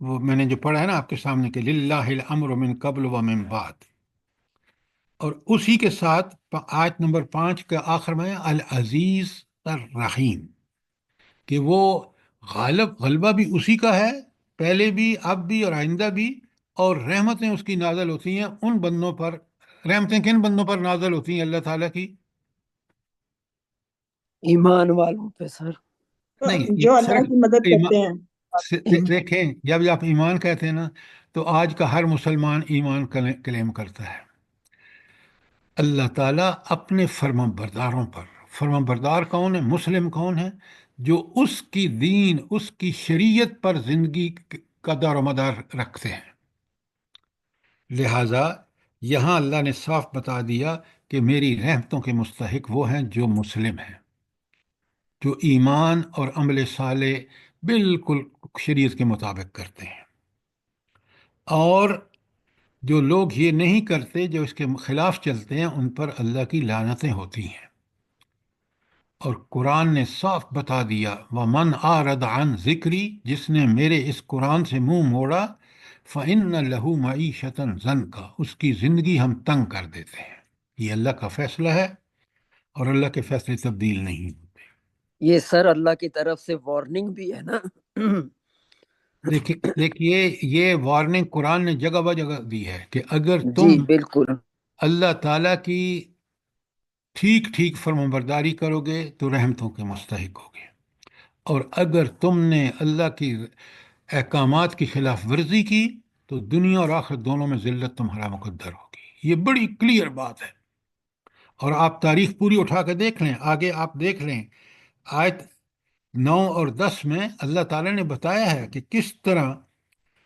وہ میں نے جو پڑھا ہے نا آپ کے سامنے کہ للہ الامر من قبل و من بعد، اور اسی کے ساتھ آیت نمبر 5 کے آخر میں العزیز الرحیم، کہ وہ غلبہ بھی اسی کا ہے، پہلے بھی اب بھی اور آئندہ بھی، اور رحمتیں اس کی نازل ہوتی ہیں ان بندوں پر۔ رحمتیں کن بندوں پر نازل ہوتی ہیں اللہ تعالیٰ کی؟ ایمان والوں پہ سر۔ نہیں، جو اللہ صرف کی مدد کرتے ہیں۔ دیکھیں، جب آپ ایمان کہتے ہیں نا تو آج کا ہر مسلمان ایمان کلیم کرتا ہے اللہ تعالیٰ اپنے فرما برداروں پر۔ فرما بردار کون ہے؟ مسلم کون ہے؟ جو اس کی دین، اس کی شریعت پر زندگی کا دار و مدار رکھتے ہیں۔ لہٰذا یہاں اللہ نے صاف بتا دیا کہ میری رحمتوں کے مستحق وہ ہیں جو مسلم ہیں، جو ایمان اور عمل صالح بالکل شریعت کے مطابق کرتے ہیں۔ اور جو لوگ یہ نہیں کرتے، جو اس کے خلاف چلتے ہیں، ان پر اللہ کی لعنتیں ہوتی ہیں۔ اور قرآن نے صاف بتا دیا وَمَنْ أَعْرَضَ عَنْ ذِكْرِي، جس نے میرے اس قرآن سے منہ موڑا فَإِنَّ لَهُ مَعِيشَةً ضَنْكَ، اس کی زندگی ہم تنگ کر دیتے ہیں۔ یہ اللہ کا فیصلہ ہے، اور اللہ کے فیصلے تبدیل نہیں ہوتے۔ یہ سر اللہ کی طرف سے وارننگ بھی ہے نا۔ دیکھیے یہ وارننگ قرآن نے جگہ بہ جگہ دی ہے کہ اگر جی تم بالکل۔ اللہ تعالیٰ کی ٹھیک ٹھیک فرمانبرداری کرو گے تو رحمتوں کے مستحق ہوگے، اور اگر تم نے اللہ کی احکامات کی خلاف ورزی کی تو دنیا اور آخرت دونوں میں ذلت تمہارا مقدر ہوگی۔ یہ بڑی کلیئر بات ہے، اور آپ تاریخ پوری اٹھا کے دیکھ لیں، آگے آپ دیکھ لیں آیت 9 اور 10 میں اللہ تعالیٰ نے بتایا ہے کہ کس طرح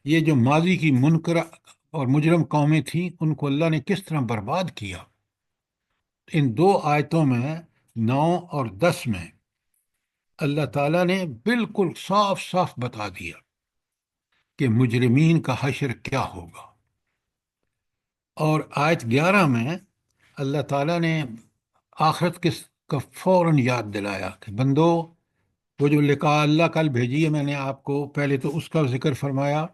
یہ جو ماضی کی منکرہ اور مجرم قومیں تھیں ان کو اللہ نے کس طرح برباد کیا۔ ان دو آیتوں میں 9 اور 10 میں اللہ تعالیٰ نے بالکل صاف صاف بتا دیا کہ مجرمین کا حشر کیا ہوگا۔ اور آیت 11 میں اللہ تعالیٰ نے آخرت کا فوراً یاد دلایا کہ بندو، وہ جو لقاء اللہ کل بھیجی ہے میں نے آپ کو، پہلے تو اس کا ذکر فرمایا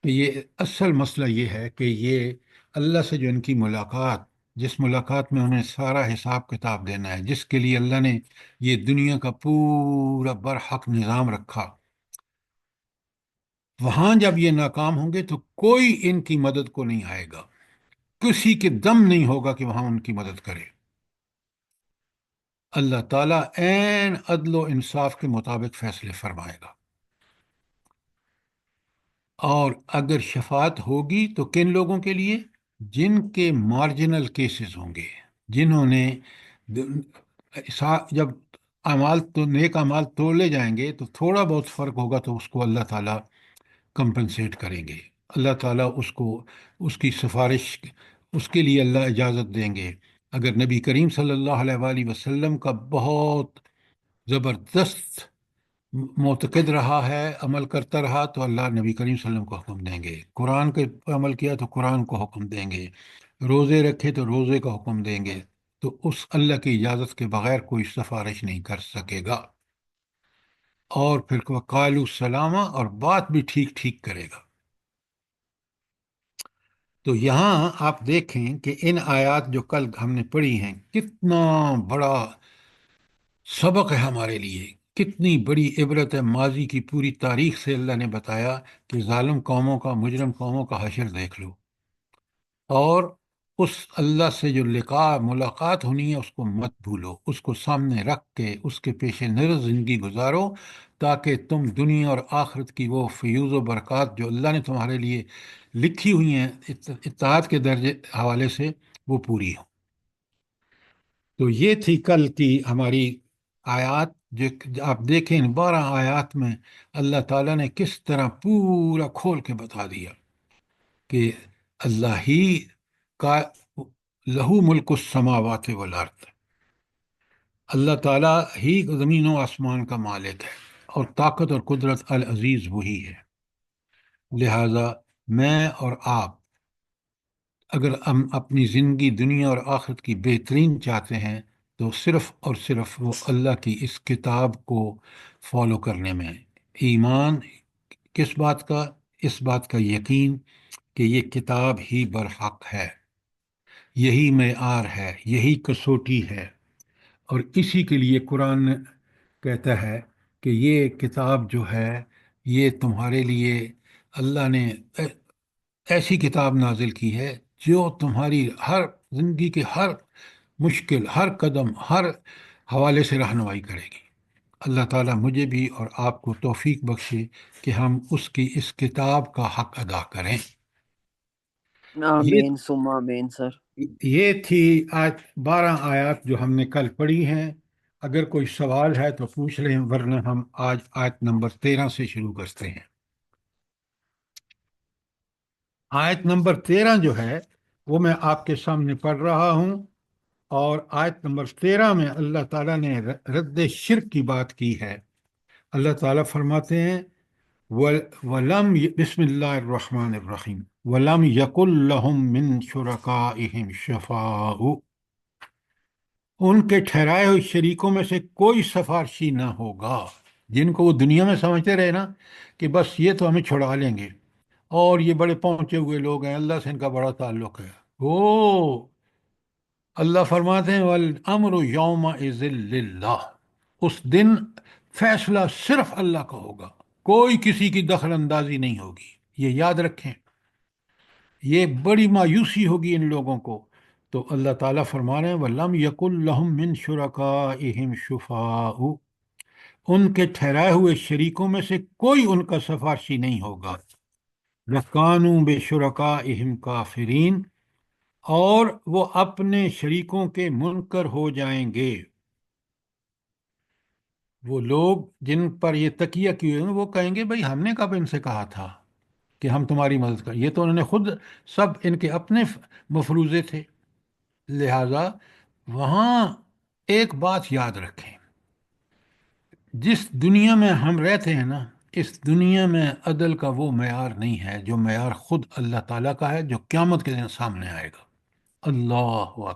کہ یہ اصل مسئلہ یہ ہے کہ یہ اللہ سے جو ان کی ملاقات، جس ملاقات میں انہیں سارا حساب کتاب دینا ہے، جس کے لیے اللہ نے یہ دنیا کا پورا برحق نظام رکھا، وہاں جب یہ ناکام ہوں گے تو کوئی ان کی مدد کو نہیں آئے گا، کسی کے دم نہیں ہوگا کہ وہاں ان کی مدد کرے۔ اللہ تعالیٰ عین عدل و انصاف کے مطابق فیصلے فرمائے گا۔ اور اگر شفاعت ہوگی تو کن لوگوں کے لیے؟ جن کے مارجنل کیسز ہوں گے، جنہوں نے جب اعمال تو نیک اعمال تولے جائیں گے تو تھوڑا بہت فرق ہوگا تو اس کو اللہ تعالیٰ کمپنسیٹ کریں گے، اللہ تعالیٰ اس کو، اس کی سفارش، اس کے لیے اللہ اجازت دیں گے۔ اگر نبی کریم صلی اللہ علیہ وآلہ وسلم کا بہت زبردست معتقد رہا ہے، عمل کرتا رہا، تو اللہ نبی کریم صلی اللہ علیہ وسلم کو حکم دیں گے۔ قرآن کے عمل کیا تو قرآن کو حکم دیں گے، روزے رکھے تو روزے کا حکم دیں گے، تو اس اللہ کی اجازت کے بغیر کوئی سفارش نہیں کر سکے گا۔ اور پھر قالوا سلامہ، اور بات بھی ٹھیک ٹھیک کرے گا۔ تو یہاں آپ دیکھیں کہ ان آیات جو کل ہم نے پڑھی ہیں کتنا بڑا سبق ہے ہمارے لیے، کتنی بڑی عبرت ہے۔ ماضی کی پوری تاریخ سے اللہ نے بتایا کہ ظالم قوموں کا، مجرم قوموں کا حشر دیکھ لو، اور اس اللہ سے جو ملاقات ہونی ہے اس کو مت بھولو، اس کو سامنے رکھ کے اس کے پیش نظر زندگی گزارو، تاکہ تم دنیا اور آخرت کی وہ فیوز و برکات جو اللہ نے تمہارے لیے لکھی ہوئی ہیں اطاعت کے درجے حوالے سے، وہ پوری ہوں۔ تو یہ تھی کل کی ہماری آیات، جو آپ دیکھیں ان 12 آیات میں اللہ تعالیٰ نے کس طرح پورا کھول کے بتا دیا کہ اللہ ہی کا لہو ملک السماوات والارض، اللہ تعالیٰ ہی زمین و آسمان کا مالک ہے، اور طاقت اور قدرت العزیز وہی ہے۔ لہذا میں اور آپ اگر ہم اپنی زندگی دنیا اور آخرت کی بہترین چاہتے ہیں تو صرف اور صرف وہ اللہ کی اس کتاب کو فالو کرنے میں۔ ایمان کس بات کا؟ اس بات کا یقین کہ یہ کتاب ہی برحق ہے، یہی معیار ہے، یہی کسوٹی ہے، اور اسی کے لیے قرآن کہتا ہے کہ یہ کتاب جو ہے یہ تمہارے لیے اللہ نے ایسی کتاب نازل کی ہے جو تمہاری ہر زندگی کے ہر مشکل، ہر قدم، ہر حوالے سے رہنمائی کرے گی۔ اللہ تعالیٰ مجھے بھی اور آپ کو توفیق بخشے کہ ہم اس کی اس کتاب کا حق ادا کریں۔ یہ آمین ثم آمین سر۔ یہ تھی آج 12 آیات جو ہم نے کل پڑھی ہیں۔ اگر کوئی سوال ہے تو پوچھ لیں، ورنہ ہم آج آیت نمبر 13 سے شروع کرتے ہیں۔ آیت نمبر 13 جو ہے وہ میں آپ کے سامنے پڑھ رہا ہوں، اور آیت نمبر 13 میں اللہ تعالیٰ نے رد شرک کی بات کی ہے۔ اللہ تعالیٰ فرماتے ہیں وَلَمْ بسم اللہ الرحمن الرحیم وَلَمْ يَكُنْ لَهُم مِّن شُرَكَائِهِمْ شَفَاعٌ، ان کے ٹھہرائے ہوئے شریکوں میں سے کوئی سفارشی نہ ہوگا، جن کو وہ دنیا میں سمجھتے رہے نا کہ بس یہ تو ہمیں چھڑا لیں گے، اور یہ بڑے پہنچے ہوئے لوگ ہیں، اللہ سے ان کا بڑا تعلق ہے۔ وہ اللہ فرماتے ہیں وَالْأَمْرُ يَوْمَئِذٍ لِلَّهِ، اس دن فیصلہ صرف اللہ کا ہوگا، کوئی کسی کی دخل اندازی نہیں ہوگی۔ یہ یاد رکھیں، یہ بڑی مایوسی ہوگی ان لوگوں کو۔ تو اللہ تعالیٰ فرما رہے ہیں وَلَمْ يَكُنْ لَهُم مِّن شُرَكَائِهِمْ شُفَاعُ، ان کے ٹھہرائے ہوئے شریکوں میں سے کوئی ان کا سفارشی نہیں ہوگا۔ وَكَانُوا بِشُرَكَائِهِمْ كَافِرِينَ، اور وہ اپنے شریکوں کے منکر ہو جائیں گے۔ وہ لوگ جن پر یہ تکیہ کیے ہیں وہ کہیں گے بھئی ہم نے کب ان سے کہا تھا کہ ہم تمہاری مدد کریں، یہ تو انہوں نے خود سب ان کے اپنے مفروضے تھے۔ لہذا وہاں ایک بات یاد رکھیں، جس دنیا میں ہم رہتے ہیں نا، اس دنیا میں عدل کا وہ معیار نہیں ہے جو معیار خود اللہ تعالیٰ کا ہے، جو قیامت کے دن سامنے آئے گا۔ اللہ اکبر،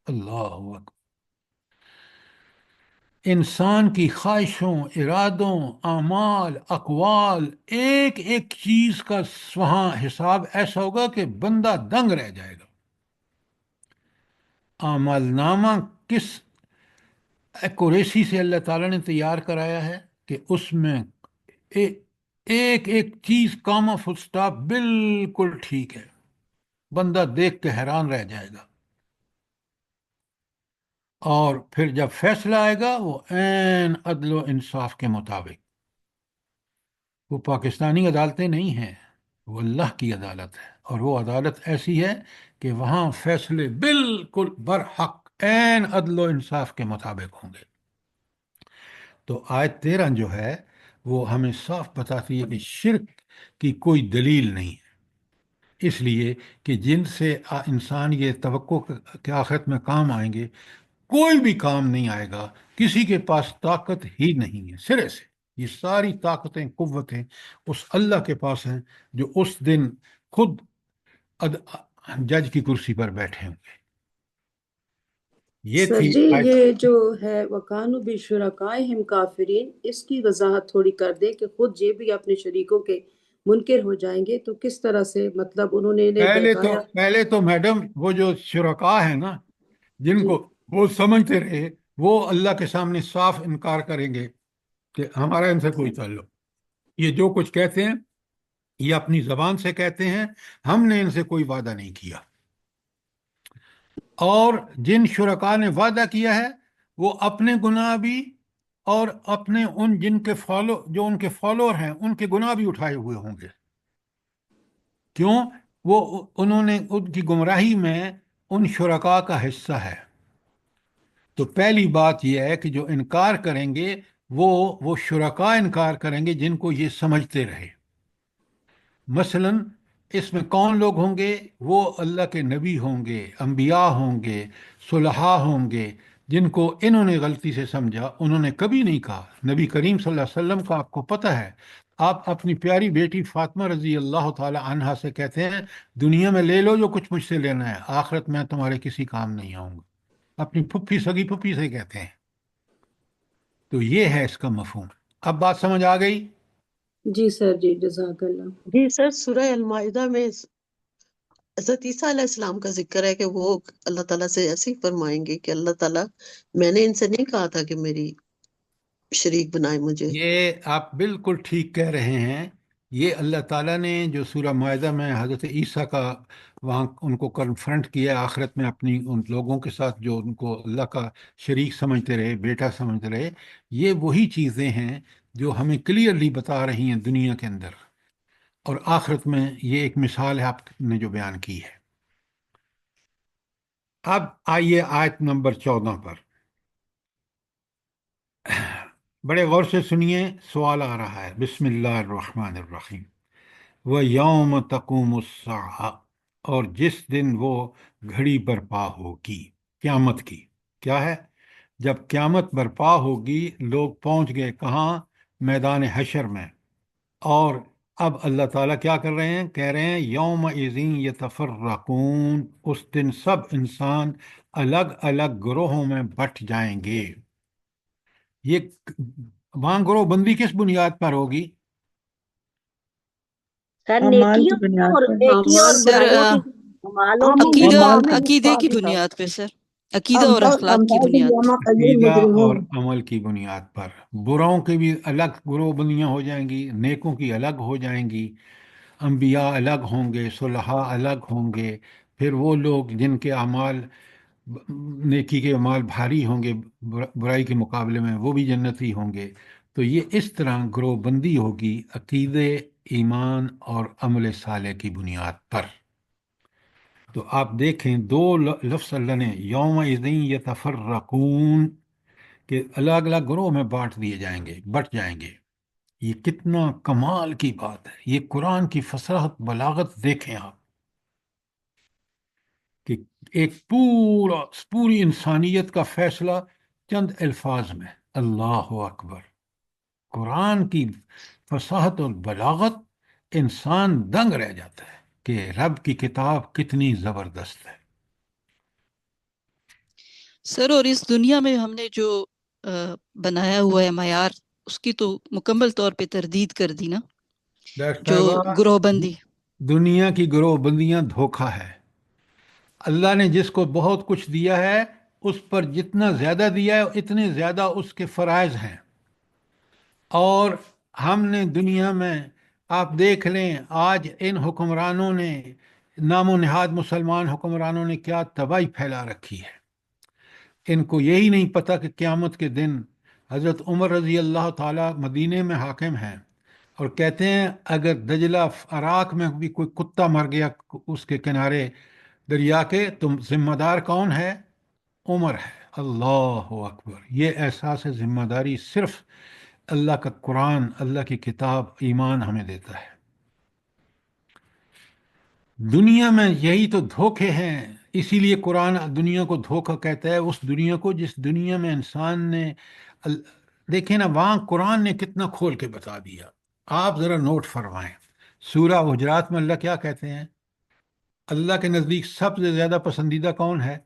اللہ اکبر۔ انسان کی خواہشوں، ارادوں، اعمال، اقوال، ایک ایک چیز کا وہاں حساب ایسا ہوگا کہ بندہ دنگ رہ جائے گا۔ اعمال نامہ کس ایکوریسی سے اللہ تعالیٰ نے تیار کرایا ہے کہ اس میں ایک ایک چیز کاما فل سٹاپ بالکل ٹھیک ہے، بندہ دیکھ کے حیران رہ جائے گا۔ اور پھر جب فیصلہ آئے گا وہ عین عدل و انصاف کے مطابق، وہ پاکستانی عدالتیں نہیں ہیں، وہ اللہ کی عدالت ہے، اور وہ عدالت ایسی ہے کہ وہاں فیصلے بالکل برحق عین عدل و انصاف کے مطابق ہوں گے۔ تو آیت 13 جو ہے وہ ہمیں صاف بتاتی ہے کہ شرک کی کوئی دلیل نہیں ہے، اس لیے کہ جن سے انسان یہ توقع کہ آخرت میں کام آئیں گے، کوئی بھی کام نہیں آئے گا، کسی کے پاس طاقت ہی نہیں ہے سرے سے۔ یہ ساری طاقتیں، قوتیں اس اللہ کے پاس ہیں جو اس دن خود جج کی کرسی پر بیٹھے ہوں گے۔ یہ سر تھی جی آیت۔ یہ جو ہے وَكَانُوا بِشُرَكَائِهِمْ كَافِرِينَ، اس کی وضاحت تھوڑی کر دیں کہ خود یہ بھی اپنے شریکوں کے منکر ہو جائیں گے، تو کس طرح سے، مطلب انہوں نے انہیں بہکایا؟ پہلے تو میڈم وہ جو شرکاء ہیں نا، جن جی کو وہ سمجھتے رہے، وہ اللہ کے سامنے صاف انکار کریں گے کہ ہمارا ان سے کوئی تعلق، یہ جو کچھ کہتے ہیں یہ اپنی زبان سے کہتے ہیں، ہم نے ان سے کوئی وعدہ نہیں کیا۔ اور جن شرکاء نے وعدہ کیا ہے وہ اپنے گناہ بھی اور اپنے ان جن کے جو ان کے فالوور ہیں ان کے گناہ بھی اٹھائے ہوئے ہوں گے۔ کیوں؟ انہوں نے ان کی گمراہی میں ان شرکاء کا حصہ ہے۔ تو پہلی بات یہ ہے کہ جو انکار کریں گے وہ شرکاء انکار کریں گے جن کو یہ سمجھتے رہے۔ مثلا اس میں کون لوگ ہوں گے؟ وہ اللہ کے نبی ہوں گے، انبیاء ہوں گے، صلحاء ہوں گے، جن کو انہوں نے غلطی سے سمجھا۔ انہوں نے کبھی نہیں کہا، نبی کریم صلی اللہ علیہ وسلم کا آپ کو پتہ ہے، آپ اپنی پیاری بیٹی فاطمہ رضی اللہ تعالی عنہا سے کہتے ہیں دنیا میں لے لو جو کچھ مجھ سے لینا ہے، آخرت میں تمہارے کسی کام نہیں آؤں گا۔ اپنی پھپھی، سگی پھپھی سے کہتے ہیں۔ تو یہ ہے اس کا مفہوم۔ اب بات سمجھ آ گئی؟ جی سر، جی جزاک اللہ. جی سر، سورہ المائدہ میں حضرت عیسیٰ علیہ السلام کا ذکر ہے کہ وہ اللہ تعالیٰ سے ایسے ہی فرمائیں گے کہ اللہ تعالیٰ میں نے ان سے نہیں کہا تھا کہ میری شریک بنائے مجھے. یہ آپ بالکل ٹھیک کہہ رہے ہیں. یہ اللہ تعالیٰ نے جو سورہ معاہدہ میں حضرت عیسیٰ کا وہاں ان کو کنفرنٹ کیا آخرت میں اپنی ان لوگوں کے ساتھ جو ان کو اللہ کا شریک سمجھتے رہے، بیٹا سمجھتے رہے، یہ وہی چیزیں ہیں جو ہمیں کلیئرلی بتا رہی ہیں دنیا کے اندر، اور آخرت میں یہ ایک مثال ہے آپ نے جو بیان کی ہے. اب آئیے آیت نمبر 14 پر، بڑے غور سے سنیے، سوال آ رہا ہے. بسم اللہ الرحمن الرحیم. وَيَوْمَ تَقُومُ السَّاعَةُ، اور جس دن وہ گھڑی برپا ہوگی، قیامت کی. کیا ہے؟ جب قیامت برپا ہوگی، لوگ پہنچ گئے کہاں؟ میدان حشر میں. اور اب اللہ تعالیٰ کیا کر رہے ہیں؟ کہہ رہے ہیں یومئذ یتفرقون، اس دن سب انسان الگ الگ گروہوں میں بٹ جائیں گے. یہ وہاں گروہ بندی کس بنیاد پر ہوگی؟ سر اعمال کی بنیاد پر. نیکی اور اعمال سر برائیوں کی اعمال کی عقیدہ اعمال میں عقیدے کی متفق ہے. بنیاد پہ سر، عقیدہ اور اخلاق کی بنیاد پہ. عقیدہ اور عمل کی بنیاد پر. بروں کی بھی الگ گروہ بندیاں ہو جائیں گی، نیکوں کی الگ ہو جائیں گی، انبیاء الگ ہوں گے، صلحاء الگ ہوں گے. پھر وہ لوگ جن کے اعمال نیکی کے اعمال بھاری ہوں گے برائی کے مقابلے میں، وہ بھی جنتی ہوں گے. تو یہ اس طرح گروہ بندی ہوگی عقیدے، ایمان اور عمل صالح کی بنیاد پر. تو آپ دیکھیں دو لفظ اللہ نے یومئذ یتفرقون کہ الگ الگ گروہ میں بانٹ دیے جائیں گے، بٹ جائیں گے. یہ کتنا کمال کی بات ہے. یہ قرآن کی فصاحت بلاغت دیکھیں آپ، کہ ایک پوری انسانیت کا فیصلہ چند الفاظ میں. اللہ اکبر. قرآن کی فصاحت اور بلاغت، انسان دنگ رہ جاتا ہے کہ رب کی کتاب کتنی زبردست ہے. سر اور اس دنیا میں ہم نے جو بنایا ہوا ہے معیار، اس کی تو مکمل طور پہ تردید کر دی نا، جو گروہ بندی. دنیا کی گروہ بندیاں دھوکہ ہے. اللہ نے جس کو بہت کچھ دیا ہے، اس پر جتنا زیادہ دیا ہے اتنے زیادہ اس کے فرائض ہیں. اور ہم نے دنیا میں آپ دیکھ لیں آج ان حکمرانوں نے، نام و نہاد مسلمان حکمرانوں نے کیا تباہی پھیلا رکھی ہے. ان کو یہی نہیں پتہ کہ قیامت کے دن حضرت عمر رضی اللہ تعالیٰ مدینے میں حاکم ہیں، اور کہتے ہیں اگر دجلہ عراق میں بھی کوئی کتا مر گیا اس کے کنارے دریا کے، تو ذمہ دار کون ہے؟ عمر ہے. اللہ اکبر. یہ احساس ذمہ داری صرف اللہ کا قرآن، اللہ کی کتاب، ایمان ہمیں دیتا ہے. دنیا میں یہی تو دھوکے ہیں. اسی لیے قرآن دنیا کو دھوکہ کہتا ہے، اس دنیا کو جس دنیا میں انسان نے دیکھیں نا، وہاں قرآن نے کتنا کھول کے بتا دیا. آپ ذرا نوٹ فرمائیں، سورہ حجرات میں اللہ کیا کہتے ہیں؟ اللہ کے نزدیک سب سے زیادہ پسندیدہ کون ہے؟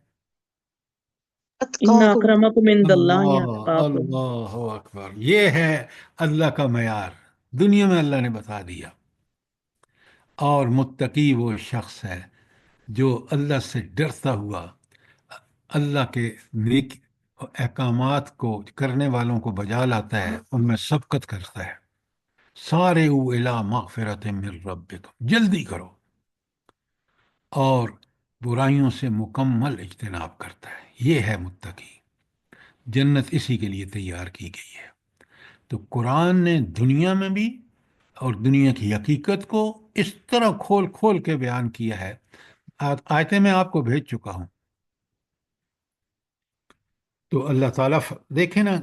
ان اکرمکم عند اللہ اللہ اتقاکم. اللہ اکبر. یہ ہے اللہ کا معیار، دنیا میں اللہ نے بتا دیا. اور متقی وہ شخص ہے جو اللہ سے ڈرتا ہوا اللہ کے نیک احکامات کو کرنے والوں کو بجا لاتا ہے، ان میں سبقت کرتا ہے. سارعوا الی مغفرۃ من ربکم، جلدی کرو. اور برائیوں سے مکمل اجتناب کرتا ہے. یہ ہے متقی. جنت اسی کے لیے تیار کی گئی ہے. تو قرآن نے دنیا میں بھی اور دنیا کی حقیقت کو اس طرح کھول کھول کے بیان کیا ہے. آیتیں میں آپ کو بھیج چکا ہوں. تو اللہ تعالیٰ دیکھیں نا،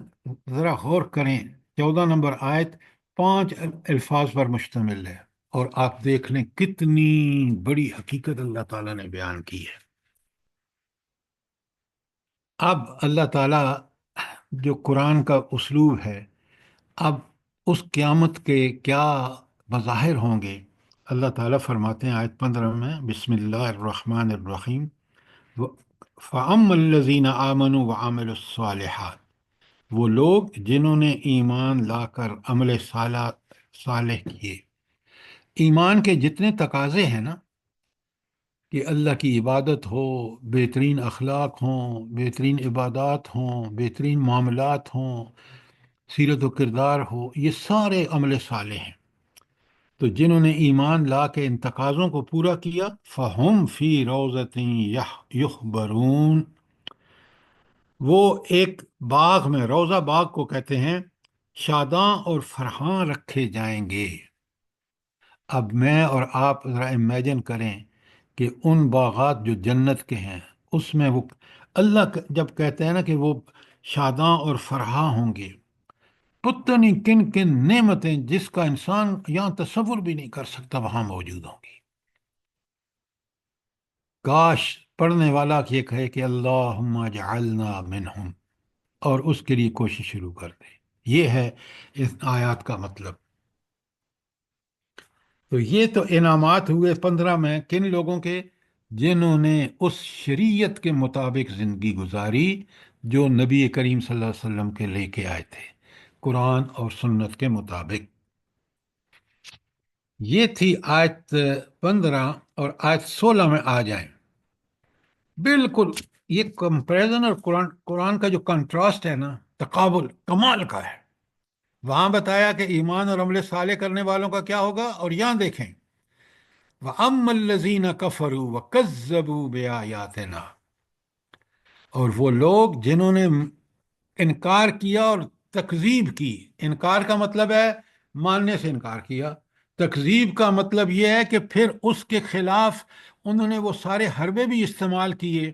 ذرا غور کریں. 14 نمبر آیت 5 الفاظ پر مشتمل ہے، اور آپ دیکھ لیں کتنی بڑی حقیقت اللہ تعالیٰ نے بیان کی ہے. اب اللہ تعالیٰ جو قرآن کا اسلوب ہے، اب اس قیامت کے کیا مظاہر ہوں گے. اللہ تعالیٰ فرماتے ہیں آیت 15 میں، بسم اللہ الرحمن الرحیم. فَأَمَّا الَّذِينَ آمَنُوا وَعَمِلُوا الصَّالِحَاتِ، وہ لوگ جنہوں نے ایمان لا کر عمل صالح صالح کیے۔ ایمان کے جتنے تقاضے ہیں نا، کہ اللہ کی عبادت ہو، بہترین اخلاق ہوں، بہترین عبادات ہوں، بہترین معاملات ہوں، سیرت و کردار ہو، یہ سارے عمل صالح ہیں۔ تو جنہوں نے ایمان لا کے ان تقاضوں کو پورا کیا، فہم فی روضۃ یحبرون، وہ ایک باغ میں، روضہ باغ کو کہتے ہیں، شاداں اور فرحاں رکھے جائیں گے۔ اب میں اور آپ ذرا امیجن کریں کہ ان باغات جو جنت کے ہیں، اس میں وہ اللہ جب کہتے ہیں نا کہ وہ شاداں اور فرحاں ہوں گے، پتہ نہیں کن کن نعمتیں جس کا انسان یہاں تصور بھی نہیں کر سکتا وہاں موجود ہوں گی۔ کاش پڑھنے والا یہ کہے کہ اللہم اجعلنا منہم، اور اس کے لیے کوشش شروع کر دے۔ یہ ہے اس آیات کا مطلب۔ تو یہ تو انعامات ہوئے 15 میں کن لوگوں کے؟ جنہوں نے اس شریعت کے مطابق زندگی گزاری جو نبی کریم صلی اللہ علیہ وسلم کے لے کے آئے تھے، قرآن اور سنت کے مطابق۔ یہ تھی آیت 15، اور آیت 16 میں آ جائیں۔ بالکل یہ کمپیریزن اور قرآن کا جو کنٹراسٹ ہے نا، تقابل کمال کا ہے۔ وہاں بتایا کہ ایمان اور عمل صالح کرنے والوں کا کیا ہوگا، اور یہاں دیکھیں وَأَمَّا الَّذِينَ كَفَرُوا وَكَذَّبُوا بِآيَاتِنَا، اور وہ لوگ جنہوں نے انکار کیا اور تکذیب کی۔ انکار کا مطلب ہے ماننے سے انکار کیا، تکذیب کا مطلب یہ ہے کہ پھر اس کے خلاف انہوں نے وہ سارے حربے بھی استعمال کیے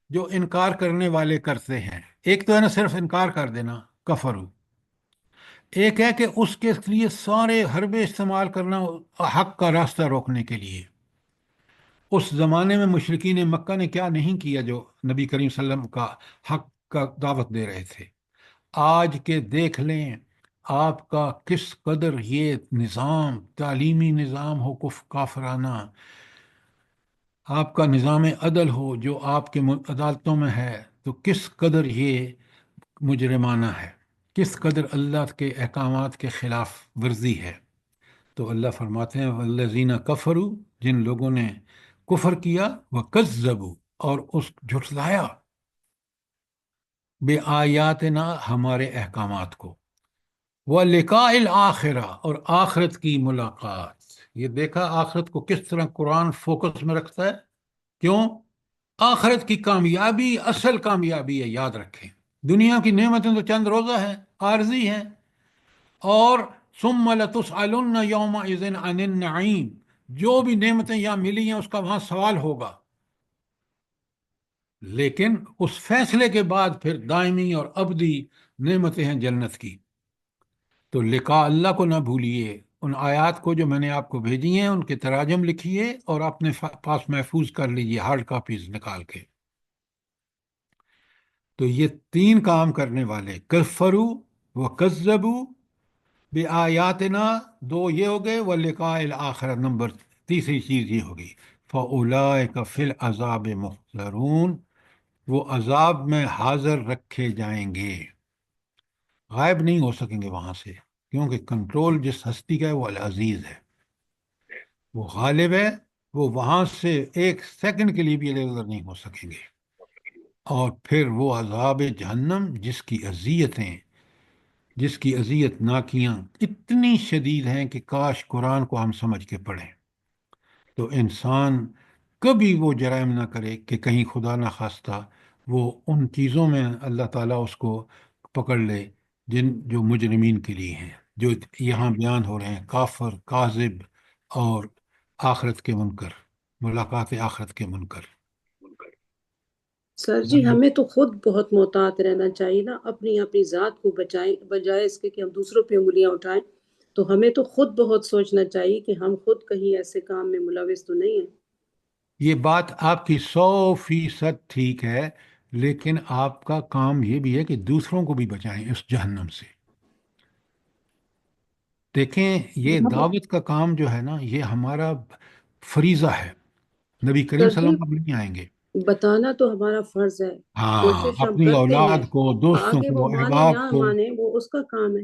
جو انکار کرنے والے کرتے ہیں۔ ایک تو ہے نا صرف انکار کر دینا، کفرو، ایک ہے کہ اس کے لیے سارے حربے استعمال کرنا حق کا راستہ روکنے کے لیے۔ اس زمانے میں مشرکین مکہ نے کیا نہیں کیا جو نبی کریم صلی اللہ علیہ وسلم کا حق کا دعوت دے رہے تھے۔ آج کے دیکھ لیں آپ کا کس قدر یہ نظام، تعلیمی نظام ہو کافرانہ، آپ کا نظام عدل ہو جو آپ کے عدالتوں میں ہے، تو کس قدر یہ مجرمانہ ہے، کس قدر اللہ کے احکامات کے خلاف ورزی ہے۔ تو اللہ فرماتے ہیں والذین کفروا، جن لوگوں نے کفر کیا، وکذبوا، اور اس جھٹلایا، بے آیاتنا، ہمارے احکامات کو، وَلِقَاءِ الْآخِرَةِ، اور آخرت کی ملاقات۔ یہ دیکھا آخرت کو کس طرح قرآن فوکس میں رکھتا ہے، کیوں؟ آخرت کی کامیابی اصل کامیابی ہے، یاد رکھیں۔ دنیا کی نعمتیں تو چند روزہ ہیں، عارضی ہیں، اور ثُمَّ لَتُسْأَلُنَّ يَوْمَئِذٍ عَنِ النَّعِيمِ، جو بھی نعمتیں یہاں ملی ہیں اس کا وہاں سوال ہوگا۔ لیکن اس فیصلے کے بعد پھر دائمی اور ابدی نعمتیں ہیں جنت کی۔ تو لقاء اللہ کو نہ بھولیے۔ ان آیات کو جو میں نے آپ کو بھیجی ہیں ان کے تراجم لکھیے اور اپنے پاس محفوظ کر لیجیے ہارڈ کاپیز نکال کے۔ تو یہ 3 کام کرنے والے، کفروا وکذبوا بآیاتنا، 2 یہ ہو گئے، ولقاء الآخرہ نمبر 3 چیز یہ ہوگی، فأولئک فی العذاب محضرون، وہ عذاب میں حاضر رکھے جائیں گے، غائب نہیں ہو سکیں گے وہاں سے، کیونکہ کنٹرول جس ہستی کا ہے وہ العزیز ہے، وہ غالب ہے، وہ وہاں سے 1 سیکنڈ کے لیے بھی ادھر نہیں ہو سکیں گے۔ اور پھر وہ عذاب جہنم جس کی اذیت ناکیاں اتنی شدید ہیں کہ کاش قرآن کو ہم سمجھ کے پڑھیں، تو انسان کبھی وہ جرائم نہ کرے کہ کہیں خدا نہ خواستہ وہ ان چیزوں میں اللہ تعالیٰ اس کو پکڑ لے جو مجرمین کے لیے ہیں، جو یہاں بیان ہو رہے ہیں، کافر، کاذب اور آخرت کے منکر، ملاقات آخرت کے منکر۔ سر جی ہمیں تو خود بہت محتاط رہنا چاہیے نا، اپنی ذات کو بچائیں، بجائے اس کے کہ ہم دوسروں پہ انگلیاں اٹھائیں۔ تو ہمیں تو خود بہت سوچنا چاہیے کہ ہم خود کہیں ایسے کام میں ملوث تو نہیں ہیں۔ یہ بات آپ کی 100% ٹھیک ہے، لیکن آپ کا کام یہ بھی ہے کہ دوسروں کو بھی بچائیں اس جہنم سے۔ دیکھیں یہ دعوت کا کام جو ہے نا، یہ ہمارا فریضہ ہے، نبی کریم سر صلی جی اللہ علیہ وسلم نہیں آئیں گے۔ بتانا تو ہمارا فرض ہے، ہاں، کوشش ہم اپنی کرتے ہیں، اولاد کو، دوستوں آگے کو، وہ مانے احباب نہ کو، مانے وہ اس کا کام ہے۔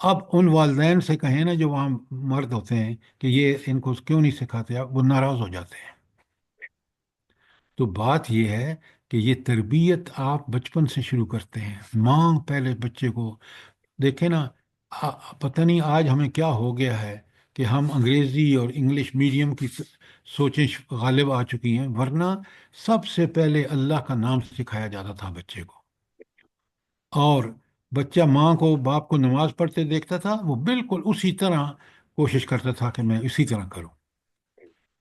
اب ان والدین سے کہیں نا جو وہاں مرد ہوتے ہیں کہ یہ ان کو کیوں نہیں سکھاتے آپ، وہ ناراض ہو جاتے ہیں۔ تو بات یہ ہے کہ یہ تربیت آپ بچپن سے شروع کرتے ہیں، ماں پہلے بچے کو دیکھیں نا۔ پتہ نہیں آج ہمیں کیا ہو گیا ہے کہ ہم انگریزی اور انگلش میڈیم کی سوچیں غالب آ چکی ہیں، ورنہ سب سے پہلے اللہ کا نام سکھایا جاتا تھا بچے کو، اور بچہ ماں کو باپ کو نماز پڑھتے دیکھتا تھا، وہ بالکل اسی طرح کوشش کرتا تھا کہ میں اسی طرح کروں۔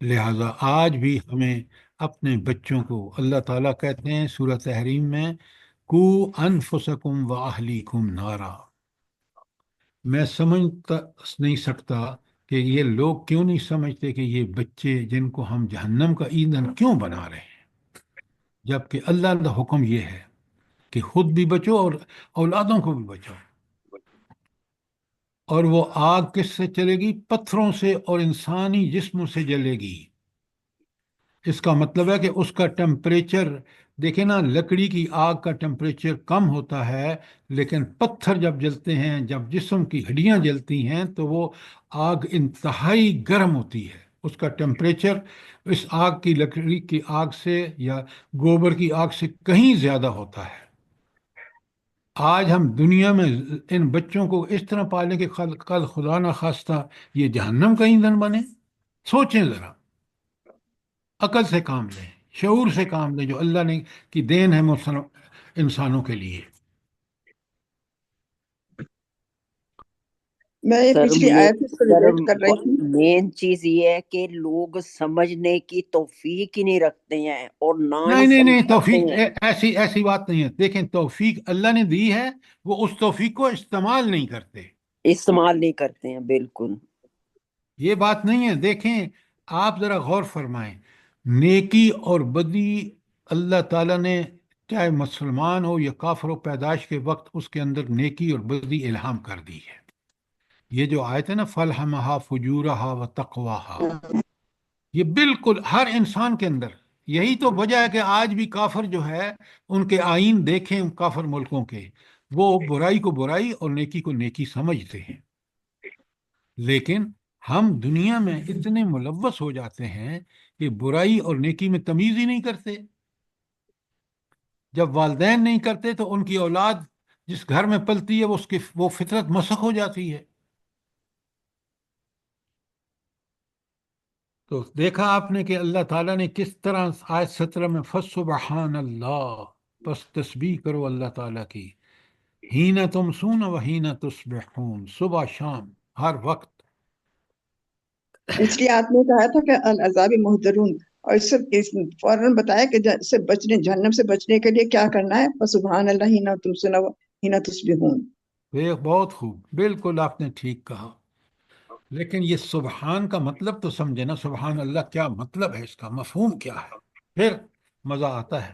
لہذا آج بھی ہمیں اپنے بچوں کو، اللہ تعالیٰ کہتے ہیں سورہ تحریم میں، کو انفسکم و اہلیکم نارا۔ میں سمجھتا نہیں سکتا کہ یہ لوگ کیوں نہیں سمجھتے کہ یہ بچے جن کو ہم جہنم کا ایندھن کیوں بنا رہے ہیں، جبکہ اللہ کا حکم یہ ہے کہ خود بھی بچو اور اولادوں کو بھی بچاؤ۔ اور وہ آگ کس سے چلے گی؟ پتھروں سے اور انسانی جسموں سے جلے گی۔ اس کا مطلب ہے کہ اس کا ٹیمپریچر، دیکھیں نا، لکڑی کی آگ کا ٹیمپریچر کم ہوتا ہے، لیکن پتھر جب جلتے ہیں، جب جسم کی ہڈیاں جلتی ہیں تو وہ آگ انتہائی گرم ہوتی ہے۔ اس کا ٹیمپریچر اس آگ کی، لکڑی کی آگ سے یا گوبر کی آگ سے کہیں زیادہ ہوتا ہے۔ آج ہم دنیا میں ان بچوں کو اس طرح پالیں کہ کل خدا نہ خواستہ یہ جہنم کا ایندھن بنے۔ سوچیں ذرا، عقل سے کام لیں، شعور سے کام لیں، جو اللہ نے کی دین ہے انسانوں کے لیے۔ میں یہ سر پچھلی آیت سے ریلیٹ کر رہی تھی۔ مین چیز یہ ہے کہ لوگ سمجھنے کی توفیق ہی نہیں رکھتے ہیں، اور نہ ہی نہیں سمجھاتے توفیق ہیں۔ ایسی بات نہیں ہے۔ دیکھیں، توفیق اللہ نے دی ہے، وہ اس توفیق کو استعمال نہیں کرتے، استعمال نہیں کرتے ہیں، بالکل۔ یہ بات نہیں ہے۔ دیکھیں، آپ ذرا غور فرمائیں، نیکی اور بدی اللہ تعالیٰ نے، چاہے مسلمان ہو یا کافر ہو، پیدائش کے وقت اس کے اندر نیکی اور بدی الہام کر دی ہے۔ یہ جو آیت ہے نا، فَلْہَمَہَا فُجُورَہَا وَتَقْوَاہَا، یہ بالکل ہر انسان کے اندر، یہی تو وجہ ہے کہ آج بھی کافر جو ہے، ان کے آئین دیکھیں کافر ملکوں کے، وہ برائی کو برائی اور نیکی کو نیکی سمجھتے ہیں۔ لیکن ہم دنیا میں اتنے ملوث ہو جاتے ہیں کہ برائی اور نیکی میں تمیز ہی نہیں کرتے۔ جب والدین نہیں کرتے تو ان کی اولاد جس گھر میں پلتی ہے وہ فطرت مسخ ہو جاتی ہے۔ تو دیکھا آپ نے کہ اللہ تعالیٰ نے کس طرح آیت 17 میں فَسُبْحَانَ اللہ، بس تسبیح کرو اللہ تعالیٰ کی، ہینا تمسون و ہینا تصبحون، صبح شام ہر وقت۔ پچھلی آیت میں کہا تھا کہ العذاب محضرون، اور اس سے فوراً بتایا کہ سے بچنے، جہنم سے بچنے کے لیے کیا کرنا ہے، فسبحان اللہ حین تمسون و حین تصبحون۔ بہت خوب، بالکل آپ نے ٹھیک کہا۔ لیکن یہ سبحان کا مطلب تو سمجھے نا، سبحان اللہ کیا مطلب ہے، اس کا مفہوم کیا ہے، پھر مزہ آتا ہے۔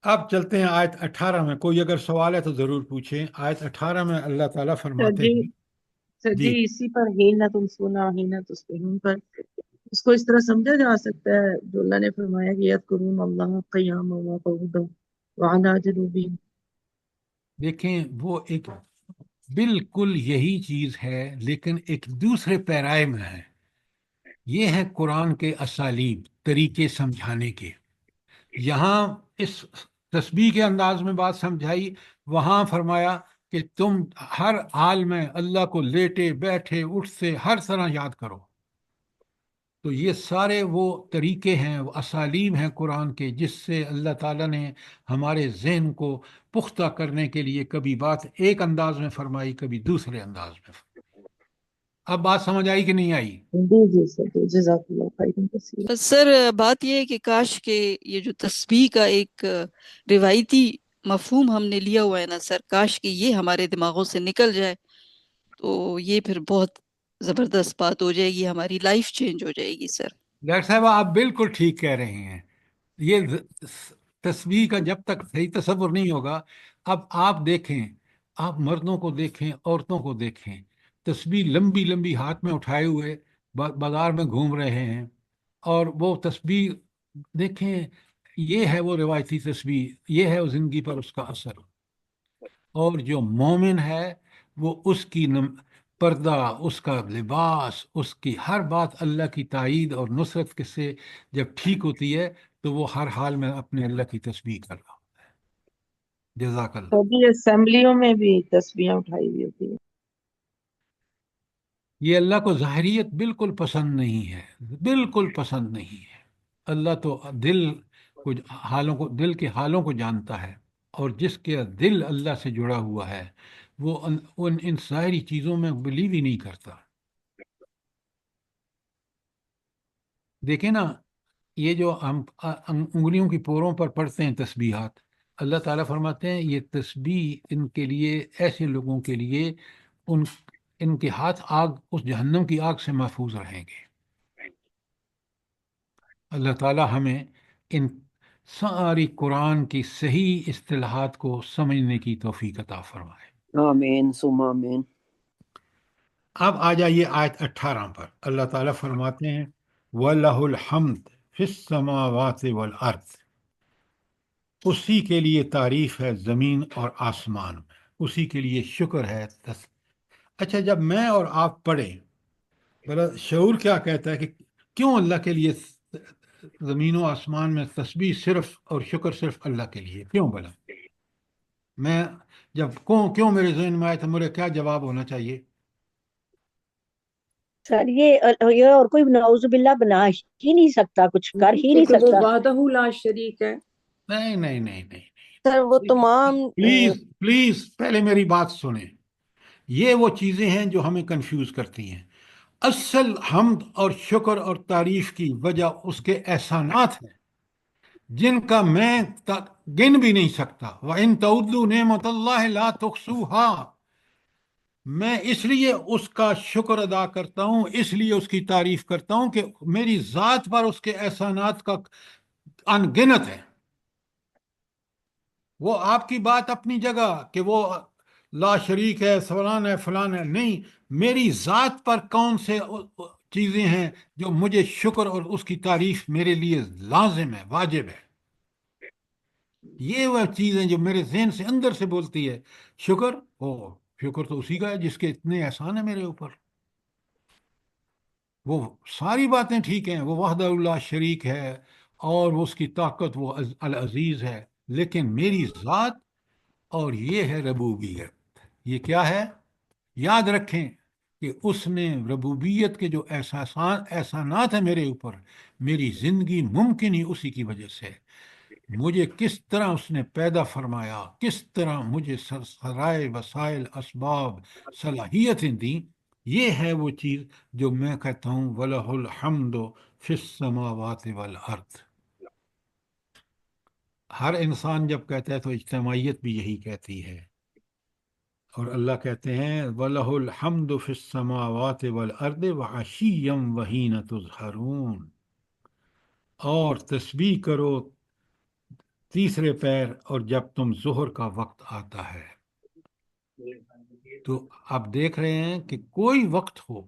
اب چلتے ہیں آیت 18 میں۔ کوئی اگر سوال ہے تو ضرور پوچھیں۔ آیت 18 میں اللہ تعالیٰ فرماتے ہیں، سر جی جی اسی پر ہینا تم سونا ہینا تصبحون پر اس کو اس طرح سمجھا جا سکتا ہے جو اللہ نے فرمایا کہ یذکرون اللہ قیاما وقعودا وعلی جنوبہم۔ دیکھیں، وہ ایک بالکل یہی چیز ہے، لیکن ایک دوسرے پیرائے میں ہے۔ یہ ہے قرآن کے اسالیب، طریقے سمجھانے کے۔ یہاں اس تسبیح کے انداز میں بات سمجھائی، وہاں فرمایا کہ تم ہر حال میں اللہ کو لیٹے بیٹھے اٹھتے ہر طرح یاد کرو۔ تو یہ سارے وہ طریقے ہیں، وہ اسالیب ہیں قرآن کے، جس سے اللہ تعالیٰ نے ہمارے ذہن کو پختہ کرنے کے لیے کبھی بات ایک انداز میں فرمائی، کبھی دوسرے انداز میں فرمائی۔ اب بات سمجھ آئی کہ نہیں آئی؟ جی جی سر جی، جزاک اللہ خیرا کثیرا۔ بس سر بات یہ ہے کہ کاش کہ یہ جو تسبیح کا ایک روایتی مفہوم ہم نے لیا ہوا ہے نا سر، کاش کہ یہ ہمارے دماغوں سے نکل جائے تو یہ پھر بہت زبردست بات ہو جائے گی، ہماری لائف چینج ہو جائے گی سر۔ ڈاکٹر صاحب آپ بالکل ٹھیک کہہ رہے ہیں۔ یہ تسبیح کا جب تک صحیح تصور نہیں ہوگا، اب آپ دیکھیں، آپ مردوں کو دیکھیں، عورتوں کو دیکھیں، تسبیح لمبی لمبی ہاتھ میں اٹھائے ہوئے بازار میں گھوم رہے ہیں، اور وہ تسبیح دیکھیں، یہ ہے وہ روایتی تسبیح، یہ ہے وہ زندگی پر اس کا اثر۔ اور جو مومن ہے وہ اس کی پردہ، اس کا لباس، اس کی ہر بات اللہ کی تائید اور نصرت کے سے جب ٹھیک ہوتی ہے تو وہ ہر حال میں اپنے اللہ کی تسبیح کر رہا ہوتا ہے۔ جزاک اللہ۔ تو بھی اسمبلیوں میں بھی تسبیحاں اٹھائی ہوئی ہوتی ہیں۔ یہ اللہ کو ظاہریت بالکل پسند نہیں ہے، بالکل پسند نہیں ہے۔ اللہ تو دل کے حالوں کو جانتا ہے، اور جس کے دل اللہ سے جڑا ہوا ہے وہ ان ساری چیزوں میں بلیو ہی نہیں کرتا۔ دیکھیں نا، یہ جو ہم انگلیوں کی پوروں پر پڑھتے ہیں تسبیحات، اللہ تعالیٰ فرماتے ہیں یہ تسبیح ان کے لیے، ایسے لوگوں کے لیے ان کے ہاتھ اس جہنم کی آگ سے محفوظ رہیں گے۔ اللہ تعالیٰ ہمیں ان ساری قرآن کی صحیح اصطلاحات کو سمجھنے کی توفیق عطا فرمائے۔ آمین ثم آمین۔ اب آ جائیے آیت 18 پر۔ اللہ تعالیٰ فرماتے ہیں وَلَهُ الْحَمْدُ فِي السَّمَاوَاتِ وَالْأَرْضِ، اسی کے لیے تعریف ہے زمین اور آسمان میں، اسی کے لیے شکر ہے۔ اچھا، جب میں اور آپ پڑھیں، بلا شعور کیا کہتا ہے کہ کیوں اللہ کے لیے زمین و آسمان میں تسبیح صرف اور شکر صرف اللہ کے لیے کیوں؟ بلا میں جب کیوں میرے ذہن میں آئے تو میرے کیا جواب ہونا چاہیے؟ سر یہ اور کوئی نعوذ باللہ بنا ہی نہیں سکتا، کچھ کر ہی نہیں کیونکہ وہ سکتا۔ وحدہ لا شریک ہے۔ نہیں نہیں نہیں نہیں، سر وہ تمام پلیز پہلے میری بات سنیں۔ یہ وہ چیزیں ہیں جو ہمیں کنفیوز کرتی ہیں۔ اصل حمد اور شکر اور تعریف کی وجہ اس کے احسانات ہیں، جن کا میں گن بھی نہیں سکتا۔ وَإِن تَعُدُّوا نِعْمَتَ اللَّهِ لَا تُحْصُوهَا۔ میں اس لیے اس کا شکر ادا کرتا ہوں، اس لیے اس کی تعریف کرتا ہوں کہ میری ذات پر اس کے احسانات کا انگنت ہے۔ وہ آپ کی بات اپنی جگہ کہ وہ لا شریک ہے، فلان ہے فلان ہے، نہیں، میری ذات پر کون سے چیزیں ہیں جو مجھے شکر اور اس کی تعریف میرے لیے لازم ہے، واجب ہے۔ یہ وہ چیزیں جو میرے ذہن سے اندر سے بولتی ہے شکر تو اسی کا ہے جس کے اتنے احسان ہیں میرے اوپر۔ وہ ساری باتیں ٹھیک ہیں، وہ وحدہ اللہ شریک ہے اور اس کی طاقت وہ العزیز ہے، لیکن میری ذات اور یہ ہے ربوبیت۔ یہ کیا ہے؟ یاد رکھیں کہ اس نے ربوبیت کے جو احسانات ہیں میرے اوپر، میری زندگی ممکن ہی اسی کی وجہ سے۔ مجھے کس طرح اس نے پیدا فرمایا، کس طرح مجھے سرائے وسائل اسباب صلاحیتیں دیں، یہ ہے وہ چیز جو میں کہتا ہوں وَلَهُ الْحَمْدُ فِي السَّمَاوَاتِ وَالْأَرْضِ۔ ہر انسان جب کہتا ہے تو اجتماعیت بھی یہی کہتی ہے، اور اللہ کہتے ہیں وَلَهُ الْحَمْدُ فِي السَّمَاوَاتِ وَالْأَرْضِ وَعَشِيًّا وَحِينَ تُظْهَرُونَ، اور تسبیح کرو تیسرے پیر اور جب تم ظہر کا وقت آتا ہے۔ تو آپ دیکھ رہے ہیں کہ کوئی وقت ہو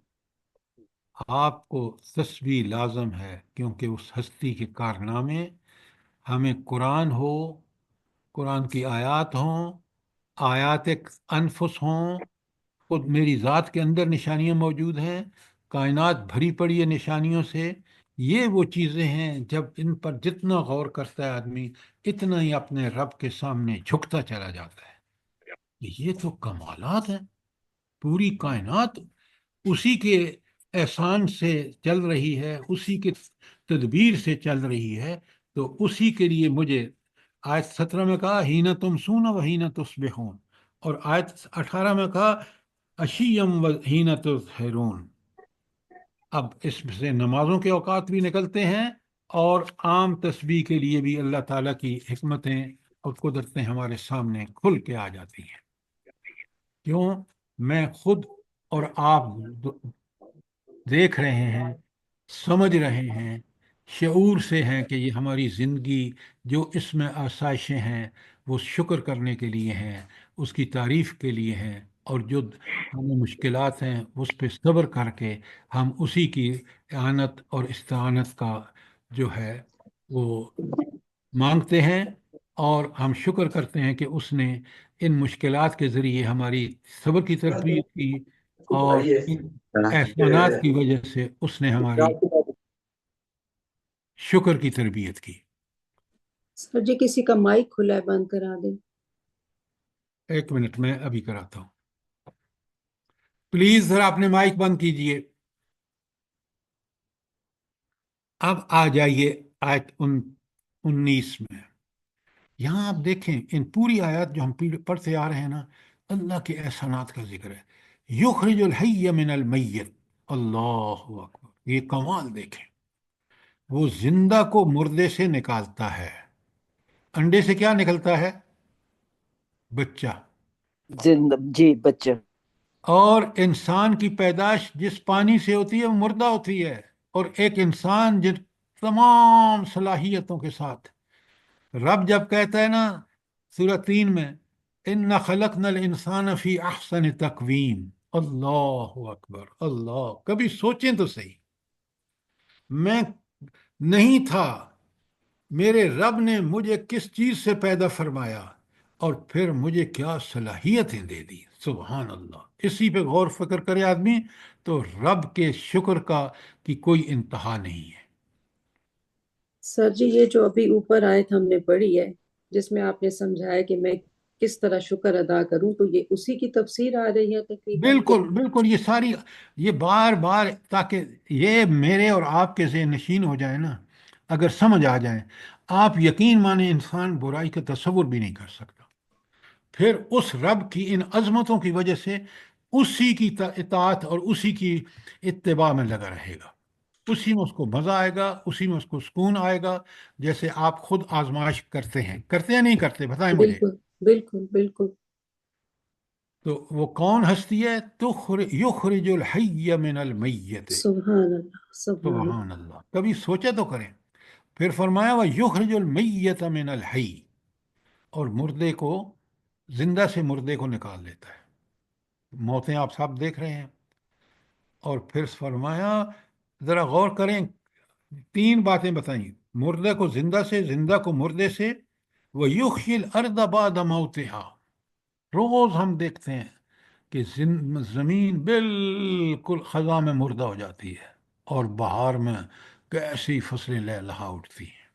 آپ کو تسبیح لازم ہے، کیونکہ اس ہستی کے کارنامے، ہمیں قرآن ہو، قرآن کی آیات ہوں، آیات انفس ہوں، خود میری ذات کے اندر نشانیاں موجود ہیں، کائنات بھری پڑی ہے نشانیوں سے۔ یہ وہ چیزیں ہیں جب ان پر جتنا غور کرتا ہے آدمی، اتنا ہی اپنے رب کے سامنے جھکتا چلا جاتا ہے۔ یہ تو کمالات ہیں، پوری کائنات اسی کے احسان سے چل رہی ہے، اسی کے تدبیر سے چل رہی ہے، تو اسی کے لیے مجھے آیت 17 میں کہا ہینا تمسون و ہینا تصبحون، اور آیت 18 میں کہا عشیم و ہینا تظہرون۔ اب اس سے نمازوں کے اوقات بھی نکلتے ہیں، اور عام تسبیح کے لیے بھی اللہ تعالیٰ کی حکمتیں اور قدرتیں ہمارے سامنے کھل کے آ جاتی ہیں۔ کیوں؟ میں خود اور آپ دیکھ رہے ہیں، سمجھ رہے ہیں، شعور سے ہیں کہ یہ ہماری زندگی جو اس میں آسائشیں ہیں وہ شکر کرنے کے لیے ہیں، اس کی تعریف کے لیے ہیں، اور جو ہمیں مشکلات ہیں اس پہ صبر کر کے ہم اسی کی اعانت اور استعانت کا جو ہے وہ مانگتے ہیں، اور ہم شکر کرتے ہیں کہ اس نے ان مشکلات کے ذریعے ہماری صبر کی تربیت کی، اور ان احسانات کی وجہ سے اس نے ہماری شکر کی تربیت کی۔ سر جی کسی کا مائک کھلا ہے، بند کرا دیں۔ ایک منٹ میں ابھی کراتا ہوں، پلیز ذرا اپنے مائک بند کیجئے۔ اب آ جائیے آیت 19 میں۔ یہاں آپ دیکھیں ان پوری آیات جو ہم پڑھتے آ رہے ہیں نا، اللہ کے احسانات کا ذکر ہے۔ یخرج الحی من المیت، اللہ اکبر، یہ کمال دیکھیں، وہ زندہ کو مردے سے نکالتا ہے۔ انڈے سے کیا نکلتا ہے؟ بچہ۔ زندہ، جی بچہ۔ اور انسان کی پیدائش جس پانی سے ہوتی ہے وہ مردہ ہوتی ہے، اور ایک انسان جن تمام صلاحیتوں کے ساتھ، رب جب کہتا ہے نا سورہ 3 میں اِنَّا خَلَقْنَا الْإِنسَانَ فِي أَحْسَنِ تَقْوِيمٍ، اللہ اکبر، اللہ، کبھی سوچیں تو صحیح، میں نہیں تھا، میرے رب نے مجھے کس چیز سے پیدا فرمایا اور پھر مجھے کیا صلاحیتیں دے دی، سبحان اللہ۔ اسی پہ غور فکر کرے آدمی تو رب کے شکر کی کوئی انتہا نہیں ہے۔ سر جی یہ جو ابھی اوپر آیت ہم نے پڑھی ہے جس میں آپ نے سمجھایا کہ میں کس طرح شکر ادا کروں، تو یہ اسی کی تفسیر آ رہی ہے تقریباً؟ بالکل بالکل، یہ ساری، یہ بار بار، تاکہ یہ میرے اور آپ کے ذہن نشین ہو جائے نا، اگر سمجھ آ جائیں، آپ یقین مانیں انسان برائی کا تصور بھی نہیں کر سکتا، پھر اس رب کی ان عظمتوں کی وجہ سے اسی کی اطاعت اور اسی کی اتباع میں لگا رہے گا، اسی میں اس کو مزہ آئے گا، اسی میں اس کو سکون آئے گا، جیسے آپ خود آزمائش کرتے ہیں یا نہیں کرتے، بتائیں مجھے۔ بالکل بالکل بالکل۔ تو وہ کون ہستی ہے؟ یخرج الحی من المیت، سبحان اللہ سبحان اللہ۔ سبحان اللہ، کبھی سوچا تو کریں۔ پھر فرمایا وہ یخرج المیت من الحی، اور مردے کو، زندہ سے مردے کو نکال لیتا ہے۔ موتیں آپ سب دیکھ رہے ہیں۔ اور پھر فرمایا، ذرا غور کریں، 3 باتیں بتائیں، مردے کو زندہ سے، زندہ کو مردے سے، وَيُحْيِي الْأَرْضَ بَعْدَ مَوْتِهَا، روز ہم دیکھتے ہیں کہ زمین بالکل خزاں میں مردہ ہو جاتی ہے اور بہار میں کیسی فصلیں لہلہا اٹھتی ہیں۔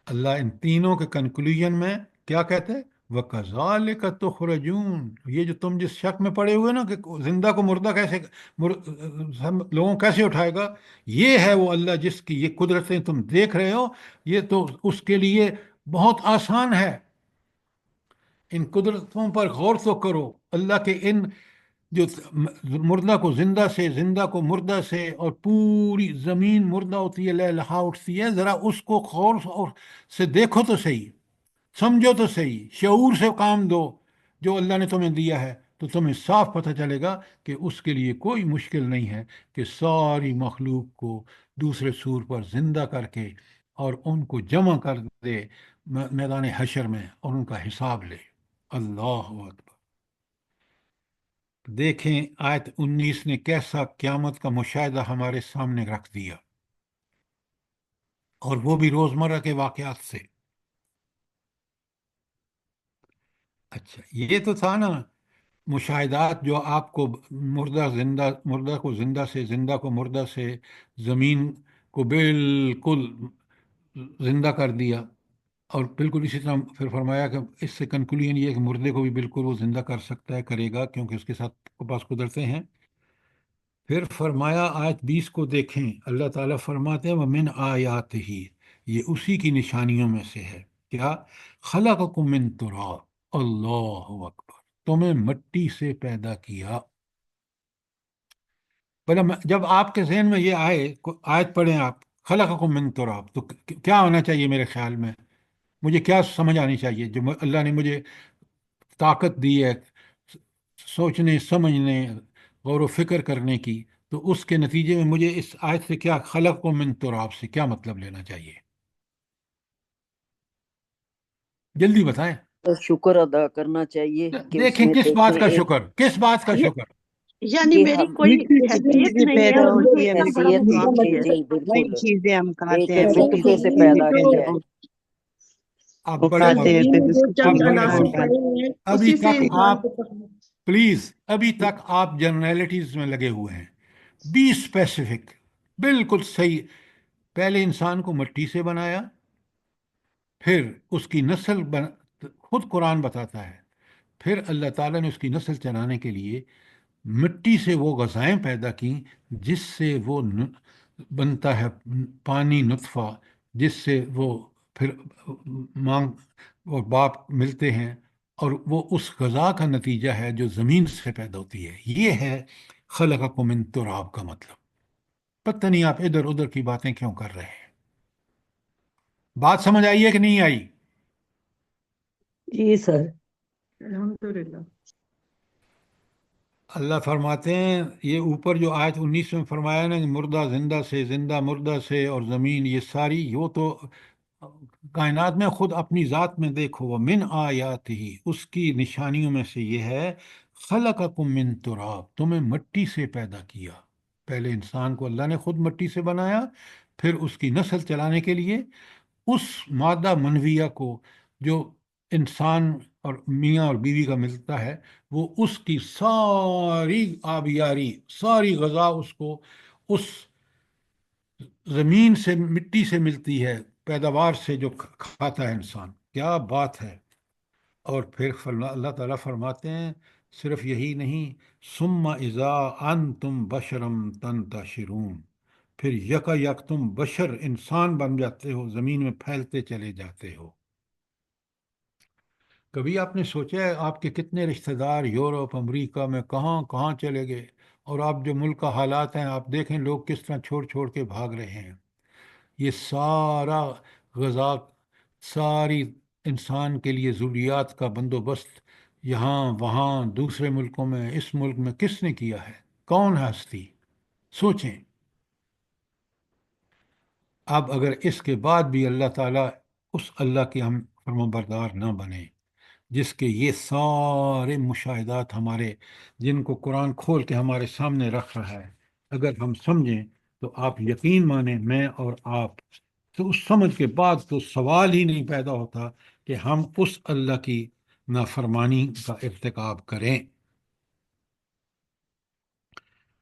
اللہ ان تینوں کے کنکلوژن میں کیا کہتے ہیں؟ وَكَذَلِكَ تُخْرَجُونَ، یہ جو تم جس شک میں پڑے ہوئے نا کہ زندہ کو مردہ کیسے لوگوں کیسے اٹھائے گا، یہ ہے وہ اللہ جس کی یہ قدرتیں تم دیکھ رہے ہو، یہ تو اس کے لیے بہت آسان ہے۔ ان قدرتوں پر غور تو کرو، اللہ کے ان جو مردہ کو زندہ سے، زندہ کو مردہ سے، اور پوری زمین مردہ ہوتی ہے، لہلہا اٹھتی ہے، ذرا اس کو غور سے دیکھو تو صحیح، سمجھو تو صحیح، شعور سے کام دو جو اللہ نے تمہیں دیا ہے، تو تمہیں صاف پتہ چلے گا کہ اس کے لیے کوئی مشکل نہیں ہے کہ ساری مخلوق کو دوسرے سور پر زندہ کر کے اور ان کو جمع کر دے میدان حشر میں اور ان کا حساب لے۔ اللہ اکبر۔ دیکھیں آیت 19 نے کیسا قیامت کا مشاہدہ ہمارے سامنے رکھ دیا، اور وہ بھی روزمرہ کے واقعات سے۔ اچھا، یہ تو تھا نا مشاہدات جو آپ کو مردہ کو زندہ سے، زندہ کو مردہ سے، زمین کو بالکل زندہ کر دیا، اور بالکل اسی طرح پھر فرمایا کہ اس سے کنکلوژن یہ ہے کہ مردے کو بھی بالکل وہ زندہ کر سکتا ہے، کرے گا، کیونکہ اس کے ساتھ پاس قدرتیں ہیں۔ پھر فرمایا آیت 20 کو دیکھیں، اللہ تعالیٰ فرماتے ہیں وَمِنْ آیَاتِهِ، یہ اسی کی نشانیوں میں سے ہے، کیا؟ خَلَقَكُم مِّن تُرَابٍ، اللہ اکبر، تمہیں مٹی سے پیدا کیا۔ جب آپ کے ذہن میں یہ آئے، آیت پڑھیں آپ، خَلَقَكُم مِّن تُرَابٍ، تو کیا ہونا چاہیے میرے خیال میں؟ مجھے کیا سمجھ آنی چاہیے جو اللہ نے مجھے طاقت دی ہے سوچنے، سمجھنے، غور و فکر کرنے کی، تو اس کے نتیجے میں مجھے اس آیت سے کیا، خلق من تراب سے کیا مطلب لینا چاہیے؟ جلدی بتائیں۔ شکر ادا کرنا چاہیے کہ اس دیکھیں میں کس بات کا دیکھیں شکر، کس بات کا شکر؟ یعنی کہ میری ہم کوئی مٹی سے حیثیت پیدا نہیں کیا پیدا ہے، ہوتی ہے حیثیت تو ہم جی یہ جی وہی بالکل، چیزیں ہم کھاتے ایک ہیں، مٹی نطفے سے سے چیزیں پیدا پیدا کیا ہے۔ ہوتی آپ وہ بڑے سر کھاتے غور ہیں نبی پھر نے اس جو کو چند آپ پیٹ بڑے میں غور عناصر سے ڈال پڑھے ہیں ابھی اسی سے تک انسان آپ کو پڑھنا. پلیز ابھی تک آپ جنرلٹیز میں لگے ہوئے ہیں. Be specific. بالکل صحیح. پہلے انسان کو مٹی سے بنایا، پھر اس کی نسل خود قرآن بتاتا ہے، پھر اللہ تعالیٰ نے اس کی نسل چلانے کے لیے مٹی سے وہ غذائیں پیدا کیں جس سے وہ بنتا ہے پانی نطفہ، جس سے وہ پھر ماں اور باپ ملتے ہیں، اور وہ اس غذا کا نتیجہ ہے جو زمین سے پیدا ہوتی ہے. یہ ہے خلقکم من تراب کا مطلب. پتہ نہیں آپ ادھر ادھر کی باتیں کیوں کر رہے ہیں. بات سمجھ آئی ہے کہ نہیں آئی؟ جی سر. الحمدللہ. اللہ فرماتے ہیں، یہ اوپر جو آیت 19 میں فرمایا نا کہ مردہ زندہ سے، زندہ مردہ سے، اور زمین، یہ ساری وہ تو کائنات میں خود اپنی ذات میں دیکھو. وہ من آیات ہی، اس کی نشانیوں میں سے یہ ہے خلقکم من تراب، تمہیں مٹی سے پیدا کیا. پہلے انسان کو اللہ نے خود مٹی سے بنایا، پھر اس کی نسل چلانے کے لیے اس مادہ منویہ کو جو انسان اور میاں اور بیوی کا ملتا ہے، وہ اس کی ساری آبیاری، ساری غذا اس کو اس زمین سے، مٹی سے ملتی ہے، پیداوار سے جو کھاتا ہے انسان. کیا بات ہے! اور پھر اللہ تعالیٰ فرماتے ہیں صرف یہی نہیں، ثم اذا انتم بشرم تنتشرون، پھر یکا یک تم بشر، انسان بن جاتے ہو، زمین میں پھیلتے چلے جاتے ہو. کبھی آپ نے سوچا ہے آپ کے کتنے رشتہ دار یورپ، امریکہ میں کہاں کہاں چلے گئے، اور آپ جو ملک کا حالات ہیں آپ دیکھیں لوگ کس طرح چھوڑ چھوڑ کے بھاگ رہے ہیں. یہ سارا غذا، ساری انسان کے لیے ضروریات کا بندوبست یہاں وہاں دوسرے ملکوں میں، اس ملک میں کس نے کیا ہے؟ کون ہے ہستی؟ سوچیں. اب اگر اس کے بعد بھی اللہ تعالیٰ، اس اللہ کے ہم فرمانبردار نہ بنیں جس کے یہ سارے مشاہدات ہمارے، جن کو قرآن کھول کے ہمارے سامنے رکھ رہا ہے، اگر ہم سمجھیں تو آپ یقین مانیں، میں اور آپ، تو اس سمجھ کے بعد تو سوال ہی نہیں پیدا ہوتا کہ ہم اس اللہ کی نافرمانی کا ارتکاب کریں.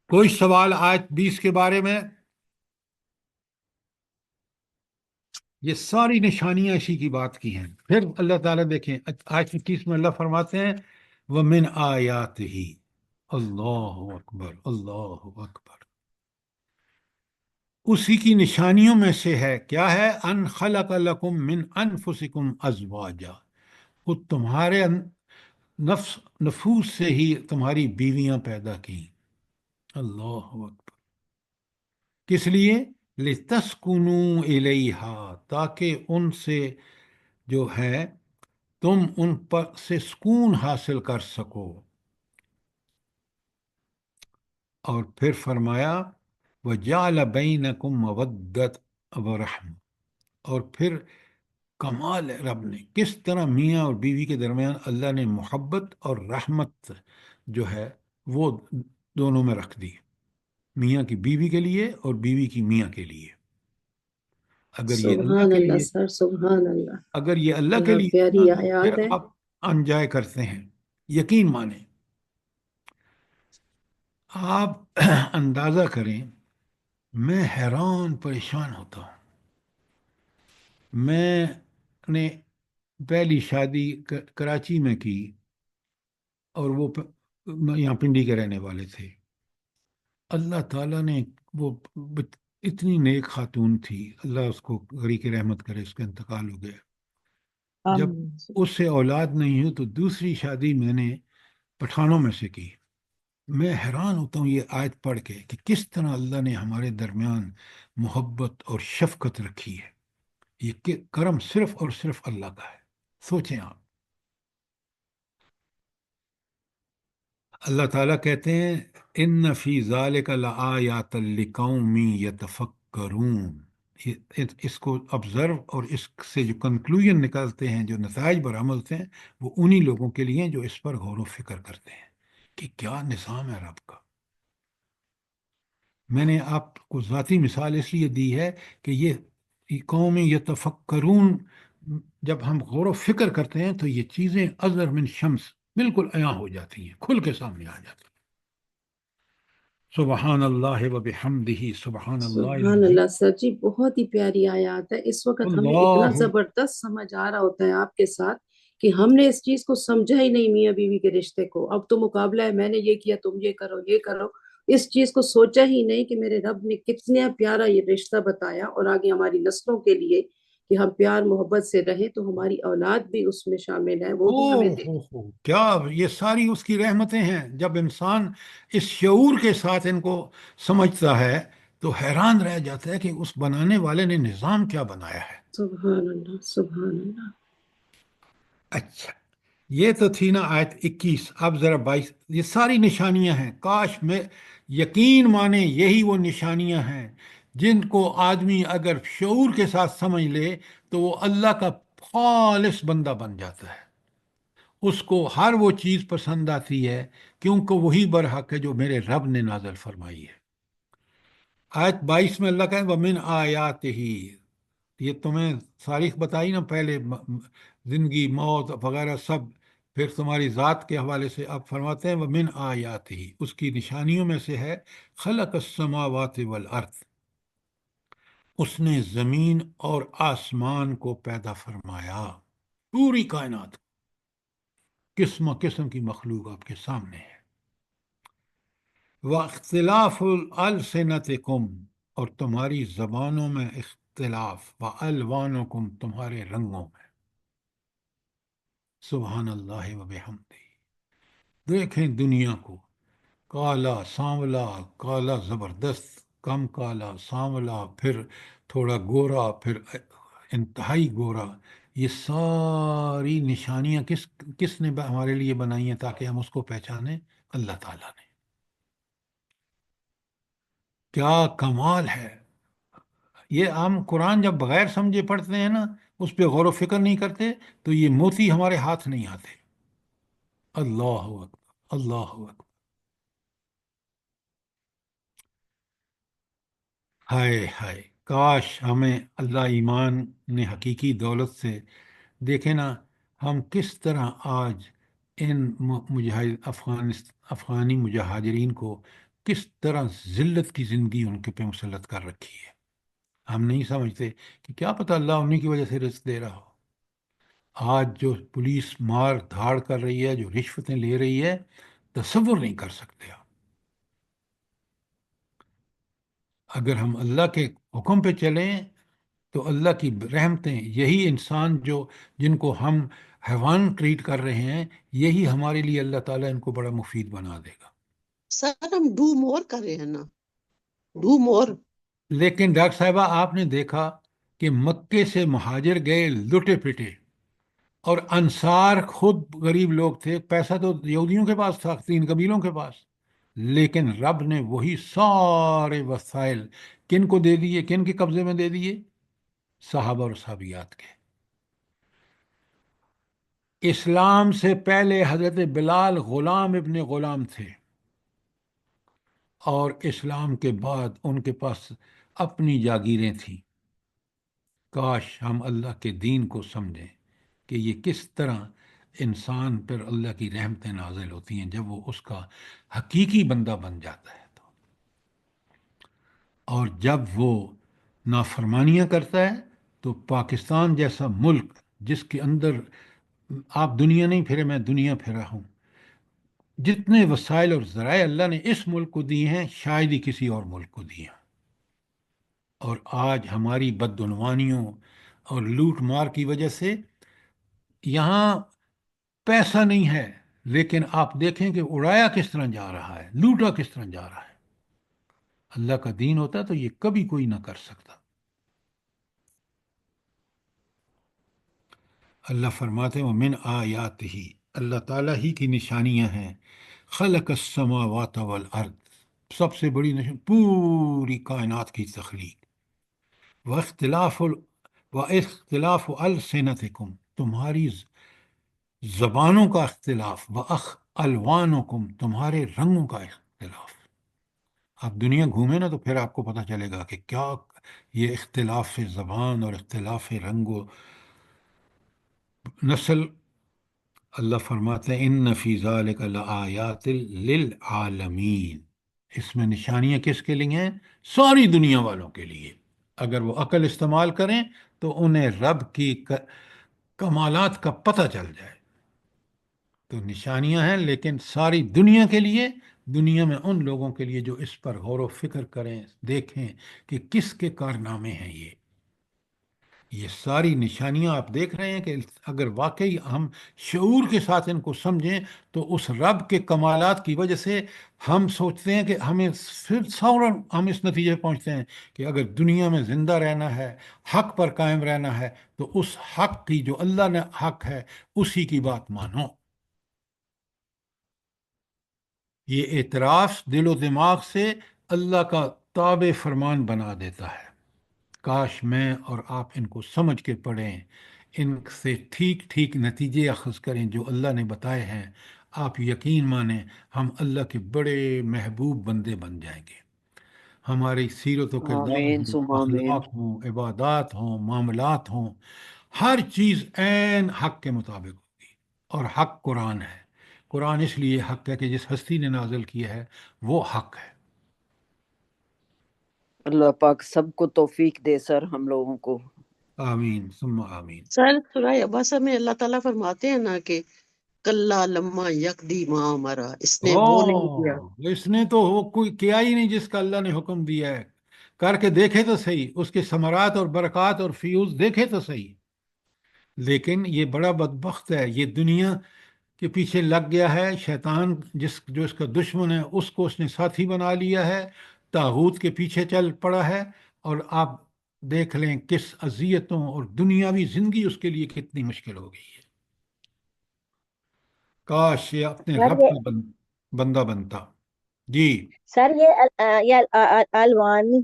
کوئی سوال آیت 20 کے بارے میں؟ یہ ساری نشانیاں اسی کی بات کی ہیں. پھر اللہ تعالیٰ دیکھیں آیت 21 میں اللہ فرماتے ہیں وَمِنْ آیَاتِهِ، اللہ اکبر، اللہ اکبر. اسی کی نشانیوں میں سے ہے، کیا ہے؟ ان خلق لکم من انفسکم ازواجا، وہ تمہارے نفوس سے ہی تمہاری بیویاں پیدا کی. اللہ اکبر. کس لیے؟ لِتَسْكُنُوا إِلَيْهَا، تاکہ ان سے جو ہے تم ان پر سے سکون حاصل کر سکو. اور پھر فرمایا وَجَعَلَ بَيْنَكُمْ مَوَدَّةً وَرَحْمَةً، اور پھر کمال ہے رب نے کس طرح میاں اور بیوی کے درمیان اللہ نے محبت اور رحمت جو ہے وہ دونوں میں رکھ دی، میاں کی بیوی کے لیے اور بیوی کی میاں کے لیے. اگر یہ اللہ سبحان کے اللہ لیے، سر، سبحان اللہ. اگر یہ اللہ کے بہت لیے پیاری تو پھر آیات ہے. آپ انجوائے کرتے ہیں. یقین مانیں. آپ اندازہ کریں، میں حیران پریشان ہوتا ہوں. میں نے پہلی شادی کراچی میں کی، اور وہ یہاں پنڈی کے رہنے والے تھے. اللہ تعالیٰ نے وہ اتنی نیک خاتون تھی، اللہ اس کو غریق رحمت کرے، اس کا انتقال ہو گیا. جب آمین. اس سے اولاد نہیں ہوئی تو دوسری شادی میں نے پٹھانوں میں سے کی. میں حیران ہوتا ہوں یہ آیت پڑھ کے کہ کس طرح اللہ نے ہمارے درمیان محبت اور شفقت رکھی ہے. یہ کرم صرف اور صرف اللہ کا ہے. سوچیں آپ. اللہ تعالیٰ کہتے ہیں ان فی ذالک لآیات لقوم یتفکرون. اس کو آبزرو اور اس سے جو کنکلوژن نکالتے ہیں، جو نتائج برآمد ہوتے ہیں، وہ انہی لوگوں کے لیے جو اس پر غور و فکر کرتے ہیں کہ کیا نظام ہے رب کا. میں نے آپ کو ذاتی مثال اس لیے دی ہے کہ یہ قوم یتفکرون جب ہم غور و فکر کرتے ہیں تو یہ چیزیں ازر من شمس بالکل عیاں ہو جاتی ہیں، کھل کے سامنے آ جاتی ہیں۔ سبحان اللہ و بحمدہ سبحان اللہ سبحان العظیم۔ اللہ سر جی، بہت ہی پیاری آیات ہے۔ اس وقت ہمیں اتنا اللہ زبردست سمجھ آ رہا ہوتا ہے آپ کے ساتھ کہ ہم نے اس چیز کو سمجھا ہی نہیں، میاں بیوی کے رشتے کو۔ اب تو مقابلہ ہے، میں نے یہ کیا تم یہ کرو یہ کرو، اس چیز کو سوچا ہی نہیں کہ میرے رب نے کتنا پیارا یہ رشتہ بتایا، اور آگے ہماری نسلوں کے لیے کہ ہم پیار محبت سے رہیں تو ہماری اولاد بھی اس میں شامل ہے، وہ بھی ہمیں ہو کیا یہ ساری اس کی رحمتیں ہیں۔ جب انسان اس شعور کے ساتھ ان کو سمجھتا ہے تو حیران رہ جاتا ہے کہ اس بنانے والے نے نظام کیا بنایا ہے۔ سبحان اللہ سبحان اللہ۔ اچھا، یہ تو تھی نا آیت 21، اب ذرا 22۔ یہ ساری نشانیاں ہیں، کاش میں یقین مانے یہی وہ نشانیاں ہیں جن کو آدمی اگر شعور کے ساتھ سمجھ لے تو وہ اللہ کا خالص بندہ بن جاتا ہے۔ اس کو ہر وہ چیز پسند آتی ہے کیونکہ وہی برحق ہے جو میرے رب نے نازل فرمائی ہے۔ آیت 22 میں اللہ کہے وَمِنْ آیَاتِهِ، یہ تمہیں تاریخ بتائی نا پہلے، زندگی موت وغیرہ سب، پھر تمہاری ذات کے حوالے سے اب فرماتے ہیں وَمِنْ آیَاتِهِ، اس کی نشانیوں میں سے ہے خلق السماوات والارض، اس نے زمین اور آسمان کو پیدا فرمایا، پوری کائنات قسم قسم کی مخلوق آپ کے سامنے ہے۔ وَاخْتِلَافُ الْأَلْسِنَتِكُمْ، اور تمہاری زبانوں میں اختلاف، وَأَلْوَانُكُمْ، تمہارے رنگوں میں۔ سبحان اللہ و بحمدہ۔ دیکھیں دنیا کو، کالا سانولا، کالا زبردست، کم کالا سانولا، پھر تھوڑا گورا، پھر انتہائی گورا۔ یہ ساری نشانیاں کس نے ہمارے لیے بنائی ہیں تاکہ ہم اس کو پہچانیں؟ اللہ تعالیٰ نے۔ کیا کمال ہے! یہ ہم قرآن جب بغیر سمجھے پڑھتے ہیں نا، اس پہ غور و فکر نہیں کرتے تو یہ موتی ہمارے ہاتھ نہیں آتے۔ اللہ اکبر اللہ اکبر۔ ہائے ہائے، کاش ہمیں اللہ ایمان نے حقیقی دولت سے دیکھے نا، ہم کس طرح آج ان افغانی مہاجرین کو کس طرح ذلت کی زندگی ان کے پہ مسلط کر رکھی ہے۔ ہم نہیں سمجھتے کہ کیا پتہ اللہ انہی کی وجہ سے رزق دے رہا ہو۔ آج جو پولیس مار دھاڑ کر رہی ہے، جو رشوتیں لے رہی ہے، تصور نہیں کر سکتے آپ۔ اگر ہم اللہ کے حکم پہ چلیں تو اللہ کی رحمتیں، یہی انسان جن کو ہم حیوان ٹریٹ کر رہے ہیں، یہی ہمارے لیے اللہ تعالیٰ ان کو بڑا مفید بنا دے گا۔ سر ہم ڈو مور کر رہے ہیں نا، ڈو مور۔ لیکن ڈاکٹر صاحبہ آپ نے دیکھا کہ مکے سے مہاجر گئے لٹے پٹے، اور انصار خود غریب لوگ تھے، پیسہ تو یہودیوں کے پاس تھا، 3 قبیلوں کے پاس، لیکن رب نے وہی سارے وسائل کن کو دے دیے، کن کے قبضے میں دے دیے؟ صحابہ اور صحابیات کے۔ اسلام سے پہلے حضرت بلال غلام ابن غلام تھے، اور اسلام کے بعد ان کے پاس اپنی جاگیریں تھیں۔ کاش ہم اللہ کے دین کو سمجھیں کہ یہ کس طرح انسان پر اللہ کی رحمتیں نازل ہوتی ہیں جب وہ اس کا حقیقی بندہ بن جاتا ہے تو، اور جب وہ نافرمانیاں کرتا ہے تو پاکستان جیسا ملک جس کے اندر آپ دنیا نہیں پھرے، میں دنیا پھرا ہوں، جتنے وسائل اور ذرائع اللہ نے اس ملک کو دیے ہیں شاید ہی کسی اور ملک کو دیے ہیں۔ اور آج ہماری بدعنوانیوں اور لوٹ مار کی وجہ سے یہاں پیسہ نہیں ہے، لیکن آپ دیکھیں کہ اڑایا کس طرح جا رہا ہے، لوٹا کس طرح جا رہا ہے۔ اللہ کا دین ہوتا تو یہ کبھی کوئی نہ کر سکتا۔ اللہ فرماتے ہیں وَمِنْ آیاتہ، اللہ تعالیٰ ہی کی نشانیاں ہیں، خلق السماوات والارض، سب سے بڑی نشان پوری کائنات کی تخلیق، واختلاف السنتکم، تمہاری زبانوں کا اختلاف، الوانکم، تمہارے رنگوں کا اختلاف۔ آپ دنیا گھومیں نا تو پھر آپ کو پتہ چلے گا کہ کیا یہ اختلاف زبان اور اختلاف رنگ و نسل اللہ فرماتے ہیں ان فی ذالک لآیات للعالمین، اس میں نشانیاں کس کے لیے ہیں؟ ساری دنیا والوں کے لیے۔ اگر وہ عقل استعمال کریں تو انہیں رب کی کمالات کا پتہ چل جائے۔ تو نشانیاں ہیں لیکن ساری دنیا کے لیے، دنیا میں ان لوگوں کے لیے جو اس پر غور و فکر کریں، دیکھیں کہ کس کے کارنامے ہیں یہ ساری نشانیاں آپ دیکھ رہے ہیں کہ اگر واقعی ہم شعور کے ساتھ ان کو سمجھیں تو اس رب کے کمالات کی وجہ سے ہم سوچتے ہیں کہ ہمیں پھر فوراً ہم اس نتیجے پہنچتے ہیں کہ اگر دنیا میں زندہ رہنا ہے، حق پر قائم رہنا ہے، تو اس حق کی جو اللہ نے حق ہے اسی کی بات مانو۔ یہ اعتراف دل و دماغ سے اللہ کا تابع فرمان بنا دیتا ہے۔ کاش میں اور آپ ان کو سمجھ کے پڑھیں، ان سے ٹھیک ٹھیک نتیجے اخذ کریں جو اللہ نے بتائے ہیں۔ آپ یقین مانیں ہم اللہ کے بڑے محبوب بندے بن جائیں گے۔ ہماری سیرت و کردار آمین ہوں، ثم آمین۔ اخلاق ہوں، عبادات ہوں، معاملات ہوں، ہر چیز عین حق کے مطابق ہوگی۔ اور حق قرآن ہے۔ قرآن اس لیے حق ہے کہ جس ہستی نے نازل کیا ہے وہ حق ہے۔ اللہ پاک سب کو توفیق دے سر، ہم لوگوں کو۔ آمین ثم آمین۔ سر سورہ عباسہ میں اللہ تعالیٰ فرماتے ہیں نا کہ کلا لما یقدی ما امرا، اس نے وہ نہیں کیا۔ اس نے تو وہ کوئی کیا ہی نہیں جس کا اللہ نے حکم دیا ہے۔ کر کے دیکھے تو صحیح، اس کے ثمرات اور برکات اور فیوز دیکھے تو صحیح۔ لیکن یہ بڑا بدبخت ہے، یہ دنیا کے پیچھے لگ گیا ہے۔ شیطان جو اس کا دشمن ہے اس نے ساتھی بنا لیا ہے، طاغوت کے پیچھے چل پڑا ہے، اور آپ دیکھ لیں کس اذیتوں اور دنیاوی زندگی اس کے لیے کتنی مشکل ہو گئی ہے۔ کاش یہ اپنے سر رب یہ کا بندہ بنتا۔ جی سر یہ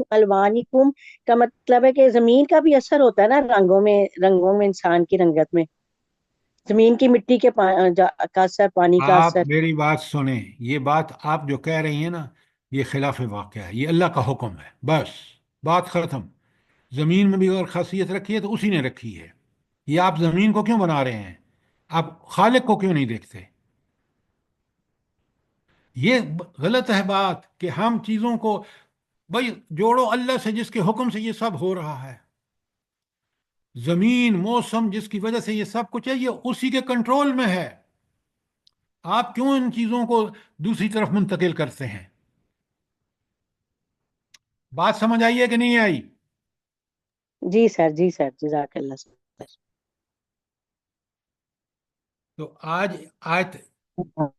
الوانکم کا مطلب ہے کہ زمین کا بھی اثر ہوتا ہے نا، رنگوں میں انسان کی رنگت میں، زمین کی مٹی کے کا اثر، پانی کا آپ اثر۔ میری بات سنیں، یہ بات آپ جو کہہ رہی ہیں نا یہ خلاف واقعہ ہے، یہ اللہ کا حکم ہے، بس بات ختم۔ زمین میں بھی اگر خاصیت رکھی ہے تو اسی نے رکھی ہے۔ یہ آپ زمین کو کیوں بنا رہے ہیں؟ آپ خالق کو کیوں نہیں دیکھتے؟ یہ غلط ہے بات کہ ہم چیزوں کو بھائی جوڑو اللہ سے، جس کے حکم سے یہ سب ہو رہا ہے۔ زمین، موسم جس کی وجہ سے یہ سب کچھ ہے، یہ اسی کے کنٹرول میں ہے۔ آپ کیوں ان چیزوں کو دوسری طرف منتقل کرتے ہیں؟ بات سمجھ آئی ہے کہ نہیں آئی؟ جی سر جزاک اللہ سر۔ تو آج آیت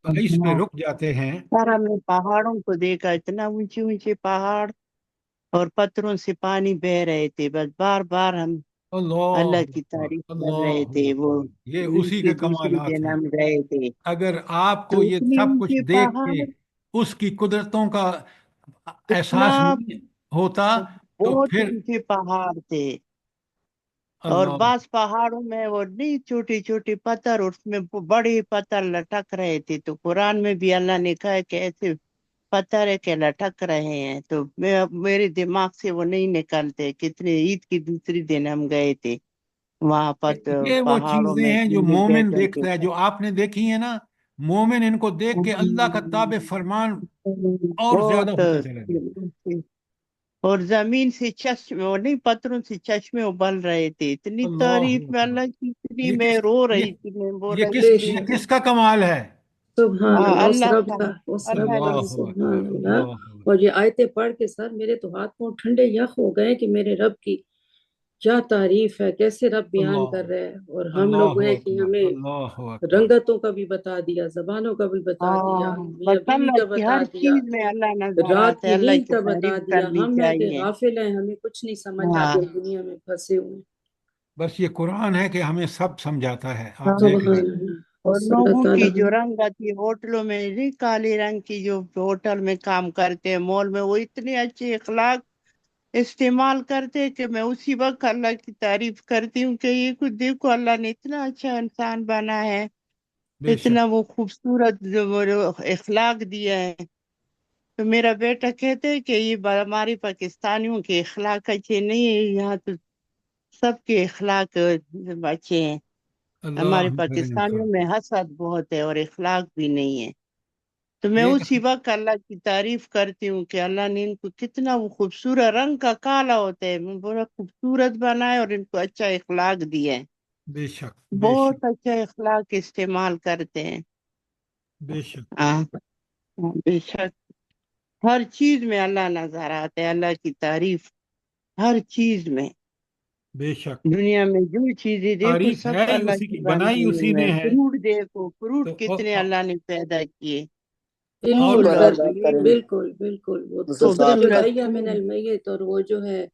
22 پہ رک جاتے ہیں۔ سر ہم نے پہاڑوں کو دیکھا، اتنا اونچے اونچے پہاڑ اور پتھروں سے پانی بہ رہے تھے، بس بار بار ہم اللہ اللہ کی اکبر، تعریف کر رہے اللہ تھے۔ وہ اکبر، یہ عید اسی کے کے دوسرے کمالات دن ہیں۔ ہم گئے تھے اگر آپ تو کو یہ اتنے سب کچھ اونچے دیکھ پہاڑ، کے اس کی قدرتوں کا اتنا احساس نہیں ہوتا تو بہت پھر اونچے پہاڑ تھے۔ اور اللہ بعض پہاڑوں میں وہ نہیں چھوٹے چھوٹے پتھر، اس میں بڑے پتھر لٹک رہے تھے۔ تو قرآن میں بھی اللہ نے کہا کہ ایسے پتھر ہے کہ لٹک رہے ہیں، تو میرے دماغ سے وہ نہیں نکلتے۔ کتنے عید کی دوسری دن ہم گئے تھے وہاں یہ وہ پہاڑوں چیزیں میں ہیں جو جنگل مومن جنگل کے دیکھتا ہے، جو آپ نے دیکھی ہیں نا۔ مومن ان کو دیکھ کے اللہ کا تابع فرمان اور زیادہ بہت، ہوتا چلا جاتا اور زمین سے چشمے، وہ نہیں پتھروں سے چشمے ابل رہے تھے۔ اتنی ہے۔ اللہ تعریف میں اکبر، اللہ کی، اتنی یہ میں کس رو یہ رہی تھی، میں بول یہ رہی کس بے تھی یہ شک، کس کا کمال ہے؟ سبحان اللہ، اس اللہ رب کا، کا، اس رب اللہ کا، نے اللہ سبحان اکبر، اللہ۔ اللہ اکبر۔ اور یہ آیتیں پڑھ کے سر میرے تو ہاتھ پاؤں ٹھنڈے یخ ہو گئے کہ میرے رب کی کیا تعریف ہے، کیسے رب بیان اللہ کر رہے ہیں۔ اور ہم اللہ لوگ ہیں کہ اکبر، ہمیں اللہ اکبر۔ رنگتوں کا بھی بتا دیا، زبانوں کا بھی بتا دیا، میاں بس بیوی اللہ کا کی بتا ہر دیا، چیز میں اللہ نظر رات آتا ہے، کی اللہ نیند کی کا بتا تعریف دیا۔ کرنی ہم ہیں کہ چاہیے۔ غافل ہیں، ہمیں کچھ نہیں سمجھ ہاں، آتے، دنیا میں پھنسے ہوئے ہیں۔ بس یہ قرآن ہے کہ ہمیں سب سمجھاتا ہے، آپ ہاں، دیکھ لیں۔ سبحان اللہ، اور بس اللہ لوگوں کی تعالیٰ جو رنگت تھی ہوٹلوں میں، نہیں کالے رنگ کی جو ہوٹل میں کام کرتے ہیں، مال میں، وہ اتنے اچھے اخلاق استعمال کرتے کہ میں اسی وقت اللہ کی تعریف کرتی ہوں کہ یہ کچھ دیکھو، اللہ نے اتنا اچھا انسان بنا ہے، بے شک، اتنا وہ خوبصورت جو وہ اخلاق دیا ہے۔ تو میرا بیٹا کہتے ہے کہ یہ ہمارے پاکستانیوں کے اخلاق اچھے نہیں ہے، یہاں تو سب کے اخلاق اچھے ہیں۔ ہمارے اللہ کریم پاکستانیوں میں حسد بہت ہے اور اخلاق بھی نہیں ہے. تو میں یہ اسی وقت اللہ کی تعریف کرتی ہوں کہ اللہ نے ان کو کتنا وہ خوبصورت رنگ کا کالا ہوتا ہے بڑا خوبصورت بنایا اور ان کو اچھا اخلاق دیا ہے. بے شک بہت اچھا اخلاق استعمال کرتے ہیں. بے شک ہاں بے شک ہر چیز میں اللہ نظر آتا ہے. اللہ کی تعریف ہر چیز میں. بے شک دنیا میں جو چیزیں دیکھو تعریف سب ہے ہی اللہ اسی کی کی، بنائی بنائی اسی ہوئی ہے. نے ہے. فروٹ دیکھو فروٹ تو کتنے اللہ نے پیدا کیے. اور بالکل پھول سر، اور یہ بالکل بالکل. وہ زکوٰۃ تخرج کا الحی من المیت، اور وہ جو ہے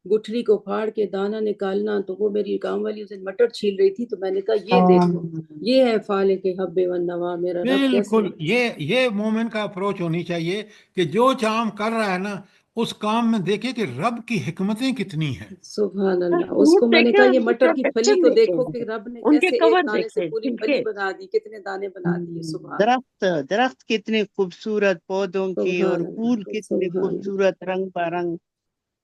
گٹھلی کو پھاڑ کے دانہ نکالنا. تو وہ میری گاؤں والی اس دن مٹر چھیل رہی تھی تو میں نے کہا یہ دیکھو یہ ہے فالق حب والنوا، میرا رب کیسے. بالکل یہ مومن کا اپروچ ہونی چاہیے کہ جو کام کر رہا ہے نا اس کام میں دیکھے کہ رب کی حکمتیں کتنی ہیں. سبحان اللہ. اس فروٹ کو میں نے دیکھے کہا ان یہ کے مٹر کی پھلی کو دیکھے دیکھو کہ رب نے ان کے کیسے ایک کور دانے سے دیکھے پوری پھلی بنا دی، کتنے دانے بنا دیے. سبحان درخت کتنے خوبصورت پودوں کی اور سبحان پھول اللہ کتنے سبحان اللہ. خوبصورت رنگ برنگ.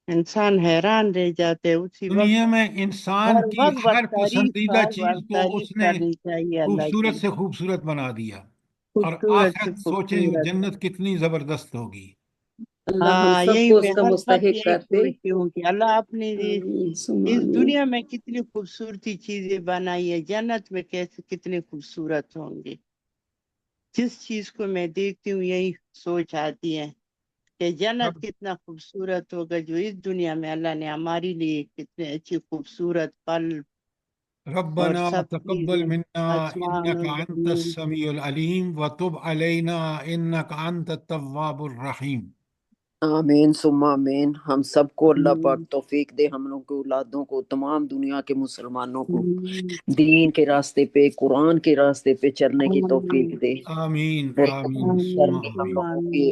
انسان حیران رہ جاتے اسی وقت. دنیا میں انسان ہر کی وقت ہر پسندیدہ ہر چیز وقت کو تعریف اس نے کرنی چاہیے اللہ خوبصورت کی. سے خوبصورت بنا دیا. اور خوبصورت سے آخرت سوچیں خوبصورت. جنت کتنی زبردست ہوگی. اللہ ہم ہاں سب یہی کو میں اس کا ہر وقت مستحق یہی کر دے. سوچتی ہوں کہ اللہ اپنی آمین ثم اس آمین. دنیا میں کتنی خوبصورتی چیزیں بنائی ہے. جنت میں کیسے کتنے خوبصورت ہوں گے. جس چیز کو میں دیکھتی ہوں یہی سوچ آتی ہے کہ جنت کتنا خوبصورت ہوگا جو اس دنیا میں اللہ نے ہمارے لیے کتنے اچھی خوبصورت پل اور ربنا سب تقبل چیزیں منا آسمان انك اور انت زمین. السميع العليم وتب علينا انك انت التواب الرحيم. آمین ثم آمین. ہم سب کو اللہ پاک توفیق دے، ہم لوگ کے اولادوں کو، تمام دنیا کے مسلمانوں کو دین کے راستے پہ، قرآن کے راستے پہ چلنے کی توفیق دے. آمین اور آمین گھر ثم میں ہم آمین. لوگوں کے